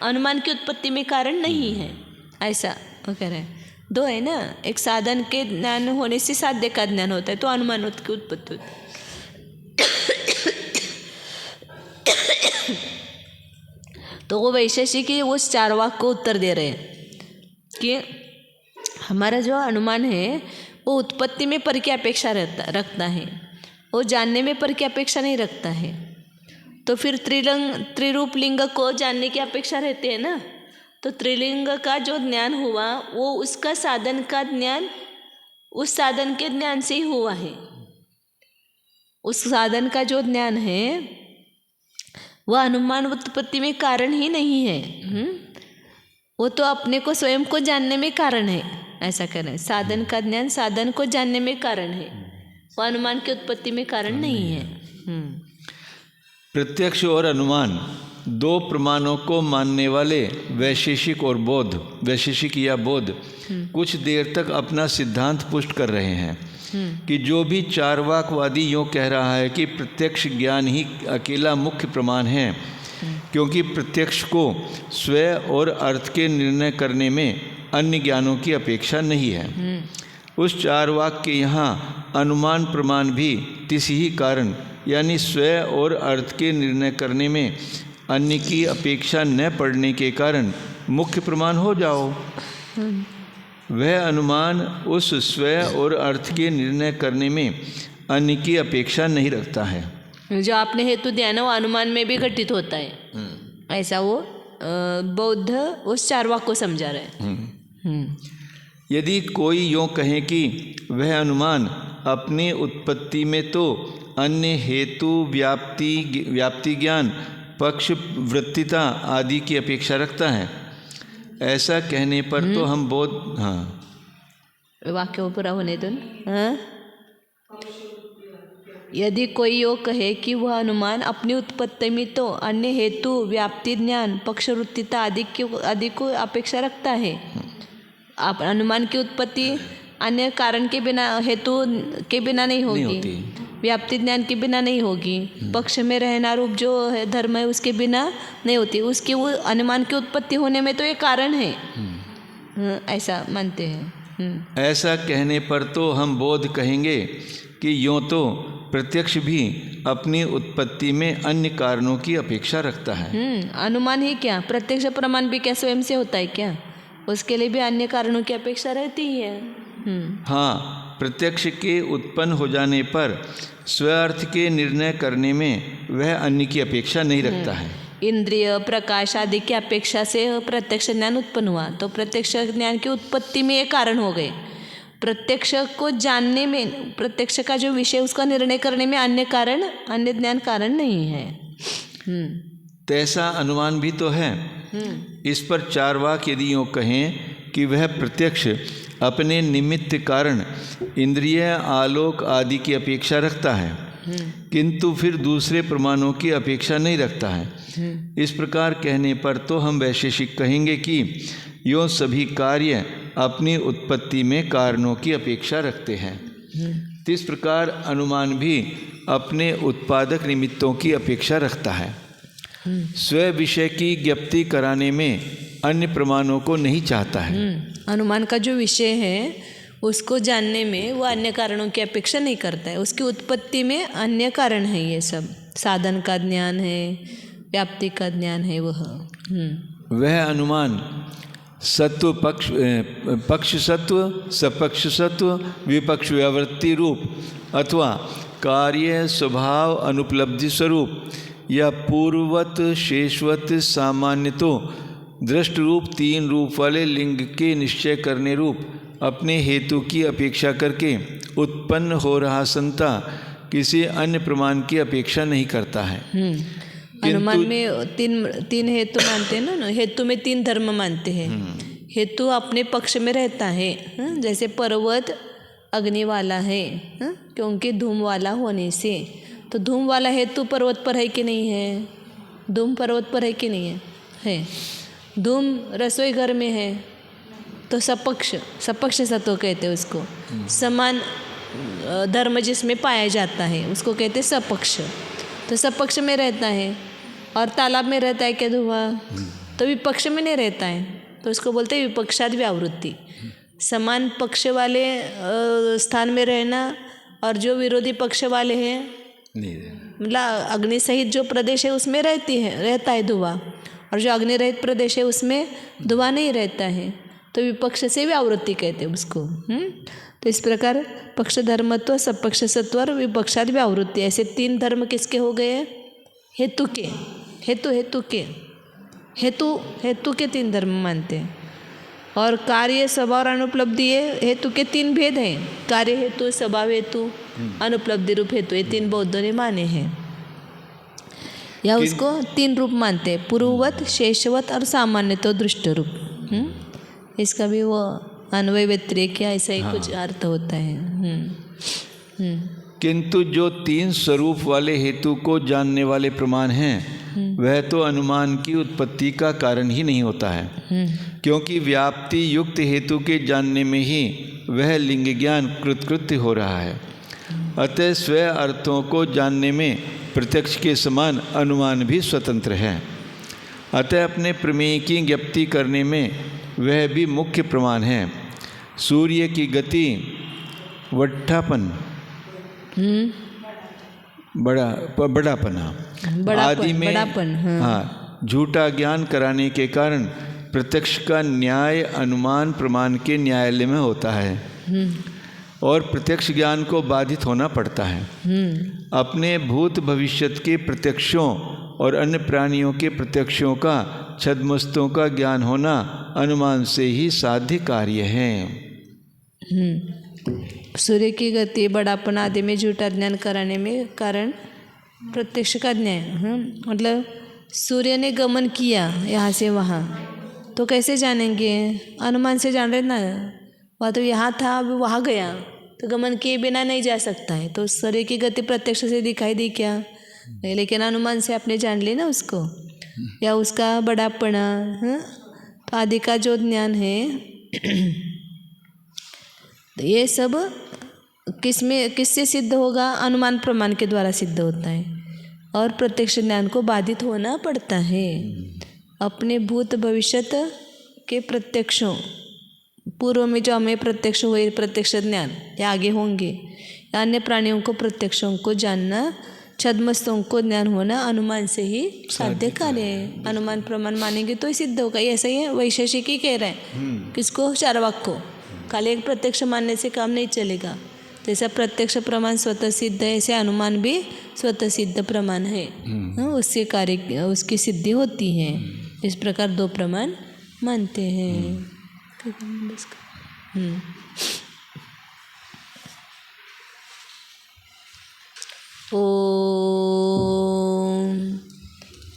Speaker 2: अनुमान की उत्पत्ति में कारण नहीं है, ऐसा वो कह रहे हैं। दो है ना, एक साधन के ज्ञान होने से साध्य का ज्ञान होता है तो अनुमान की उत्पत्ति होती है। तो वो वैशेषिक ही उस चारवाक को उत्तर दे रहे हैं कि हमारा जो अनुमान है वो उत्पत्ति में पर की अपेक्षा रखता है, वो जानने में पर की अपेक्षा नहीं रखता है। तो फिर त्रिरूप लिंग को जानने की अपेक्षा रहती है ना। तो त्रिलिंग का जो ज्ञान हुआ वो उसका साधन का ज्ञान उस साधन के ज्ञान से ही हुआ है। उस साधन का जो ज्ञान है वह अनुमान उत्पत्ति में कारण ही नहीं है। वो तो अपने को स्वयं को जानने में कारण है, ऐसा करें। साधन का ज्ञान साधन को जानने में कारण है, वो अनुमान की उत्पत्ति में कारण नहीं है।
Speaker 1: प्रत्यक्ष और अनुमान दो प्रमाणों को मानने वाले वैशेषिक और बौद्ध, वैशेषिक या बौद्ध कुछ देर तक अपना सिद्धांत पुष्ट कर रहे हैं कि जो भी चारवाकवादी यूँ कह रहा है कि प्रत्यक्ष ज्ञान ही अकेला मुख्य प्रमाण है, क्योंकि प्रत्यक्ष को स्वयं और अर्थ के निर्णय करने में अन्य ज्ञानों की अपेक्षा नहीं है, उस चारवाक के यहाँ अनुमान प्रमाण भी किसी ही कारण यानी स्वयं और अर्थ के निर्णय करने में अन्य की अपेक्षा न पड़ने के कारण मुख्य प्रमाण हो जाओ। वह अनुमान उस स्वयं और अर्थ के निर्णय करने में अन्य की अपेक्षा नहीं रखता है।
Speaker 2: जो आपने हेतु दिया ना वो अनुमान में भी घटित होता है, ऐसा वो बौद्ध उस चारवाक को समझा रहे हैं।
Speaker 1: यदि कोई यूँ कहे कि वह अनुमान अपनी उत्पत्ति में तो अन्य हेतु व्याप्ति ज्ञान पक्ष वृत्तिता आदि की अपेक्षा रखता है, ऐसा कहने पर तो हम बौद्ध
Speaker 2: वाक्य पूरा होने दो। यदि कोई यो कहे कि वह अनुमान अपनी उत्पत्ति में तो अन्य हेतु व्याप्ति ज्ञान पक्षवृत्तिता आदि को अपेक्षा रखता है। आप अनुमान की उत्पत्ति अन्य कारण के बिना हेतु के बिना नहीं होगी, व्याप्ति ज्ञान के बिना नहीं होगी, पक्ष में रहना रूप जो है धर्म है उसके बिना नहीं होती, उसकी वो अनुमान की उत्पत्ति होने में तो ये कारण है, ऐसा मानते हैं।
Speaker 1: ऐसा कहने पर तो हम बौद्ध कहेंगे कि यूँ तो प्रत्यक्ष भी अपनी उत्पत्ति में अन्य कारणों की अपेक्षा रखता है।
Speaker 2: अनुमान ही क्या, प्रत्यक्ष प्रमाण भी क्या स्वयं से होता है क्या? उसके लिए भी अन्य कारणों की अपेक्षा रहती ही है।
Speaker 1: हाँ, प्रत्यक्ष के उत्पन्न हो जाने पर स्वार्थ के निर्णय करने में वह अन्य की अपेक्षा नहीं रखता है।
Speaker 2: इंद्रिय प्रकाश आदि की अपेक्षा से प्रत्यक्ष ज्ञान उत्पन्न हुआ तो प्रत्यक्ष ज्ञान की उत्पत्ति में ये कारण हो गए। प्रत्यक्ष को जानने में, प्रत्यक्ष का जो विषय उसका निर्णय करने में अन्य ज्ञान कारण नहीं है।
Speaker 1: तैसा अनुमान भी तो है। इस पर चारवाक यदि यूँ कहें कि वह प्रत्यक्ष अपने निमित्त कारण इंद्रिय आलोक आदि की अपेक्षा रखता है, किंतु फिर दूसरे प्रमाणों की अपेक्षा नहीं रखता है। इस प्रकार कहने पर तो हम वैशेषिक कहेंगे कि यो सभी कार्य अपनी उत्पत्ति में कारणों की अपेक्षा रखते हैं। इस प्रकार अनुमान भी अपने उत्पादक निमित्तों की अपेक्षा रखता है। स्व विषय की ज्ञप्ति कराने में अन्य प्रमाणों को नहीं चाहता है।
Speaker 2: अनुमान का जो विषय है उसको जानने में वो अन्य कारणों की अपेक्षा नहीं करता है। उसकी उत्पत्ति में अन्य कारण है, ये सब साधन का ज्ञान है, व्याप्ति का ज्ञान है। वह
Speaker 1: अनुमान सत्व पक्ष सत्व सपक्ष सत्व विपक्ष व्यावृत्ति रूप अथवा कार्य स्वभाव अनुपलब्धि स्वरूप या पूर्ववत शेषवत सामान्य तो दृष्ट रूप तीन रूप वाले लिंग के निश्चय करने रूप अपने हेतु की अपेक्षा करके उत्पन्न हो रहा संता किसी अन्य प्रमाण की अपेक्षा नहीं करता है।
Speaker 2: अनुमान में तीन हेतु मानते हैं ना, हेतु में तीन धर्म मानते हैं। हेतु अपने पक्ष में रहता है, जैसे पर्वत अग्नि वाला है, क्योंकि धूम वाला होने से। तो धूम वाला हेतु पर्वत पर है कि नहीं है? धूम पर्वत पर है कि नहीं है? है। धूम रसोई घर में है, तो सपक्ष सत्व कहते हैं उसको। समान धर्म जिसमें पाया जाता है उसको कहते हैं सपक्ष। तो सपक्ष में रहता है। और तालाब में रहता है क्या धुआं? तो विपक्ष में नहीं रहता है, तो उसको बोलते हैं विपक्षाद व्यावृत्ति। समान पक्ष वाले स्थान में रहना और जो विरोधी पक्ष वाले हैं, मतलब अग्नि सहित जो प्रदेश है उसमें रहता है धुआं, और जो अग्नि रहित प्रदेश है उसमें धुआं नहीं रहता है, तो विपक्ष से व्यावृत्ति कहते हैं उसको। तो इस प्रकार पक्ष धर्मत्व, सपक्ष सत्व और विपक्षाद व्यावृत्ति, ऐसे 3 धर्म किसके हो गए? हेतु के। हेतु के 3 धर्म मानते हैं। और कार्य, स्वभाव और अनुपलब्धि, ये हेतु के 3 भेद हैं। कार्य हेतु, स्वभाव हेतु, अनुपलब्धि रूप हेतु, ये 3 बौद्धों ने माने हैं। या उसको 3 रूप मानते हैं, पूर्ववत, शेषवत और सामान्यतः दृष्ट रूप। इसका भी वो अन्वय व्यतिरेक या ऐसा ही कुछ अर्थ होता है।
Speaker 1: किंतु जो 3 स्वरूप वाले हेतु को जानने वाले प्रमाण हैं वह तो अनुमान की उत्पत्ति का कारण ही नहीं होता है, क्योंकि व्याप्ति युक्त हेतु के जानने में ही वह लिंग ज्ञान कृतकृत्य हो रहा है। अतः स्वयं अर्थों को जानने में प्रत्यक्ष के समान अनुमान भी स्वतंत्र है। अतः अपने प्रमेय की ज्ञप्ति करने में वह भी मुख्य प्रमाण है। सूर्य की गति, वट्ठापन, बड़ापन आदि में झूठा ज्ञान कराने के कारण प्रत्यक्ष का न्याय अनुमान प्रमाण के न्यायालय में होता है और प्रत्यक्ष ज्ञान को बाधित होना पड़ता है। अपने भूत भविष्यत के प्रत्यक्षों और अन्य प्राणियों के प्रत्यक्षों का छद्मस्तों का ज्ञान होना अनुमान से ही साध्य कार्य है।
Speaker 2: सूर्य की गति, बड़ापन आदि में झूठा ज्ञान कराने में कारण प्रत्यक्ष का न्याय। मतलब सूर्य ने गमन किया यहाँ से वहाँ, तो कैसे जानेंगे? अनुमान से जान रहे ना, वह तो यहाँ था अब वहाँ गया, तो गमन किए बिना नहीं जा सकता है। तो सूर्य की गति प्रत्यक्ष से दिखाई दी क्या? लेकिन अनुमान से आपने जान ली ना उसको, या उसका बड़ापना आदि का जो ज्ञान है तो ये सब किससे सिद्ध होगा? अनुमान प्रमाण के द्वारा सिद्ध होता है और प्रत्यक्ष ज्ञान को बाधित होना पड़ता है। अपने भूत भविष्यत के प्रत्यक्षों, पूर्व में जो हमें प्रत्यक्ष हुए प्रत्यक्ष ज्ञान या आगे होंगे, या अन्य प्राणियों को प्रत्यक्षों को जानना, छद्मस्तों को ज्ञान होना अनुमान से ही साध्य कार्य है। अनुमान प्रमाण मानेंगे तो ही सिद्ध होगा। ये ऐसा ही है, वैशेषिक ही कह रहे हैं। किसको? चार्वाक को। खाली एक प्रत्यक्ष मानने से काम नहीं चलेगा। जैसा प्रत्यक्ष प्रमाण स्वतः सिद्ध है, ऐसे अनुमान भी स्वतः सिद्ध प्रमाण है। उससे कार्य, उसकी सिद्धि होती है। इस प्रकार 2 प्रमाण मानते हैं। ओम।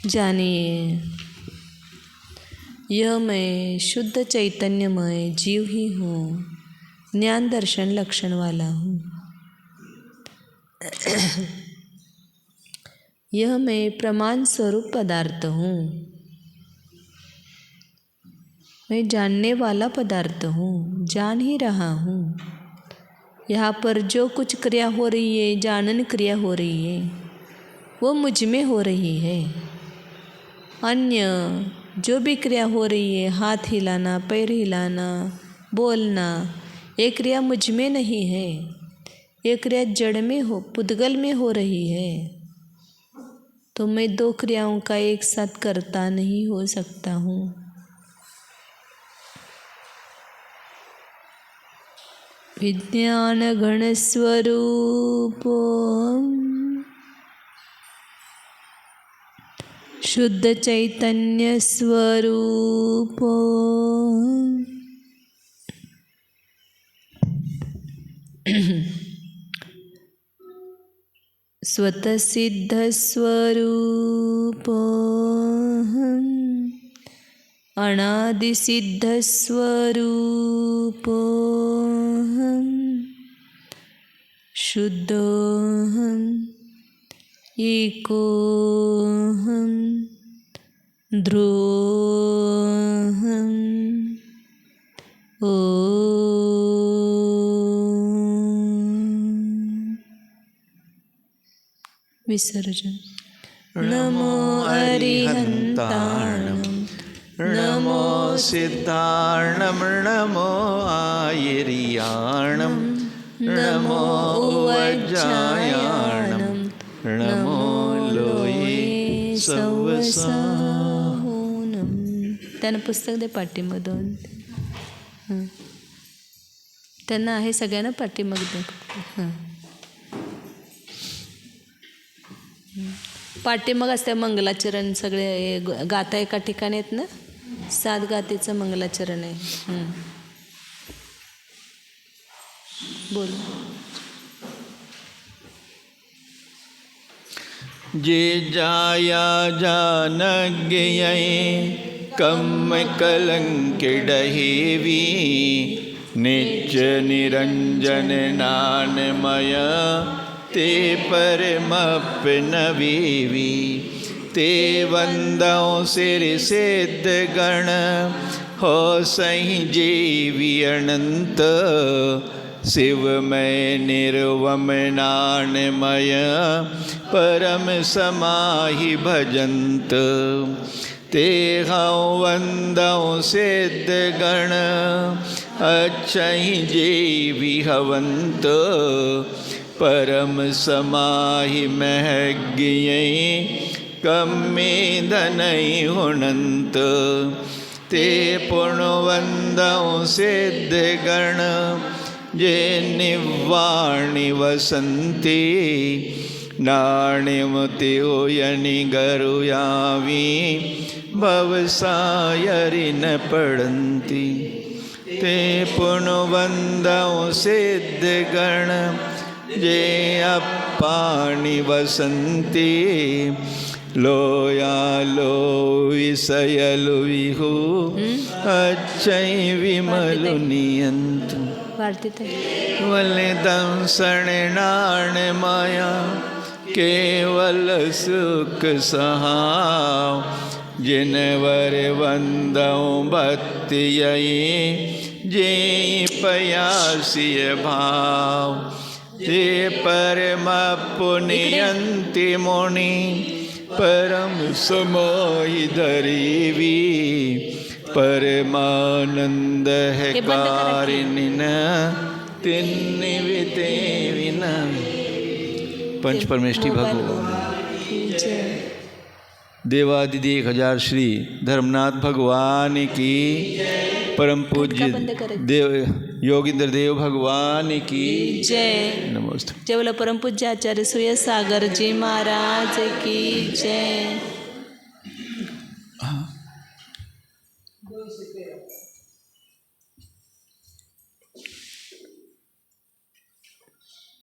Speaker 2: जानिए, यह मैं शुद्ध चैतन्यमय जीव ही हूँ, ज्ञान दर्शन लक्षण वाला हूँ। यह मैं प्रमाण स्वरूप पदार्थ हूँ, मैं जानने वाला पदार्थ हूँ, जान ही रहा हूँ। यहाँ पर जो कुछ क्रिया हो रही है, जानन क्रिया हो रही है, वो मुझ में हो रही है। अन्य जो भी क्रिया हो रही है, हाथ हिलाना, पैर हिलाना, बोलना, ये क्रिया मुझ में नहीं है। ये क्रिया जड़ में हो, पुद्गल में हो रही है। तो मैं 2 क्रियाओं का एक साथ करता नहीं हो सकता हूँ। विज्ञान घन स्वरूप शुद्ध चैतन्य स्वरूप स्वतः सिद्ध स्वरूप अनादि सिद्ध स्वरूप शुद्धोऽहम् एकोऽहम् ध्रुवोऽहम् ॐ विसर्जन। नमो अरिहन्ताणं
Speaker 1: नमो सिद्धार्णं नमो आयर्याणं नमो वज्रायाणं नमो लोये
Speaker 2: सवसाहोनं। त्यांना पुस्तक दे पाठीमधून. त्यांना आहे सगळ्यांना पाठीमाग दे. पाठीमाग असते मंगलाचरण सगळे गाथा एका ठिकाणी आहेत ना. 7 गाथेचं मंगलाचरण आहे. बोल.
Speaker 1: जे जाया जानज्ञये कम कलंकिडहेवी निच निरंजन नानमय ते परमपनवीवी ते वंदौ सिर सिद्ध गण हो सही जीवी अनंत शिवमय निर्वमनानमय परम समाहि भजंत ते हौ वंदौ सिद्ध गण अच्छहि जीवी हवंत परम समाहि महज्ञयै कम्मे धनै हुनंत ते पुण्यवंदौ सिद्ध गण जे निवाणि वसन्ति नाण्यमति ओयनि गरुयावी भवसायरि न पडन्ति ते पुण्यवंदौ सिद्ध गण जे अप्पाणि वसन्ति लोयालो विषयलु विहु अच्छै विमलु नियंतु वलिदं शरणाण माया केवल सुख सहाव जिनवर वंदौ भक्तियै जे पयासिय भाव ते परम पुण्यंति मुनि परम समाहि धरीवी परमानंद है कारिणीन तिन्निविते विना। पंच परमेष्ठी भगवान देवादिदेव 1000 श्री धर्मनाथ भगवान की परम पूज्य देव योगींद्र देव भगवान की
Speaker 2: जय।
Speaker 1: नमस्ते।
Speaker 2: जय बोला परम पूज्य आचार्य सूर्य सागर जी महाराज की जय।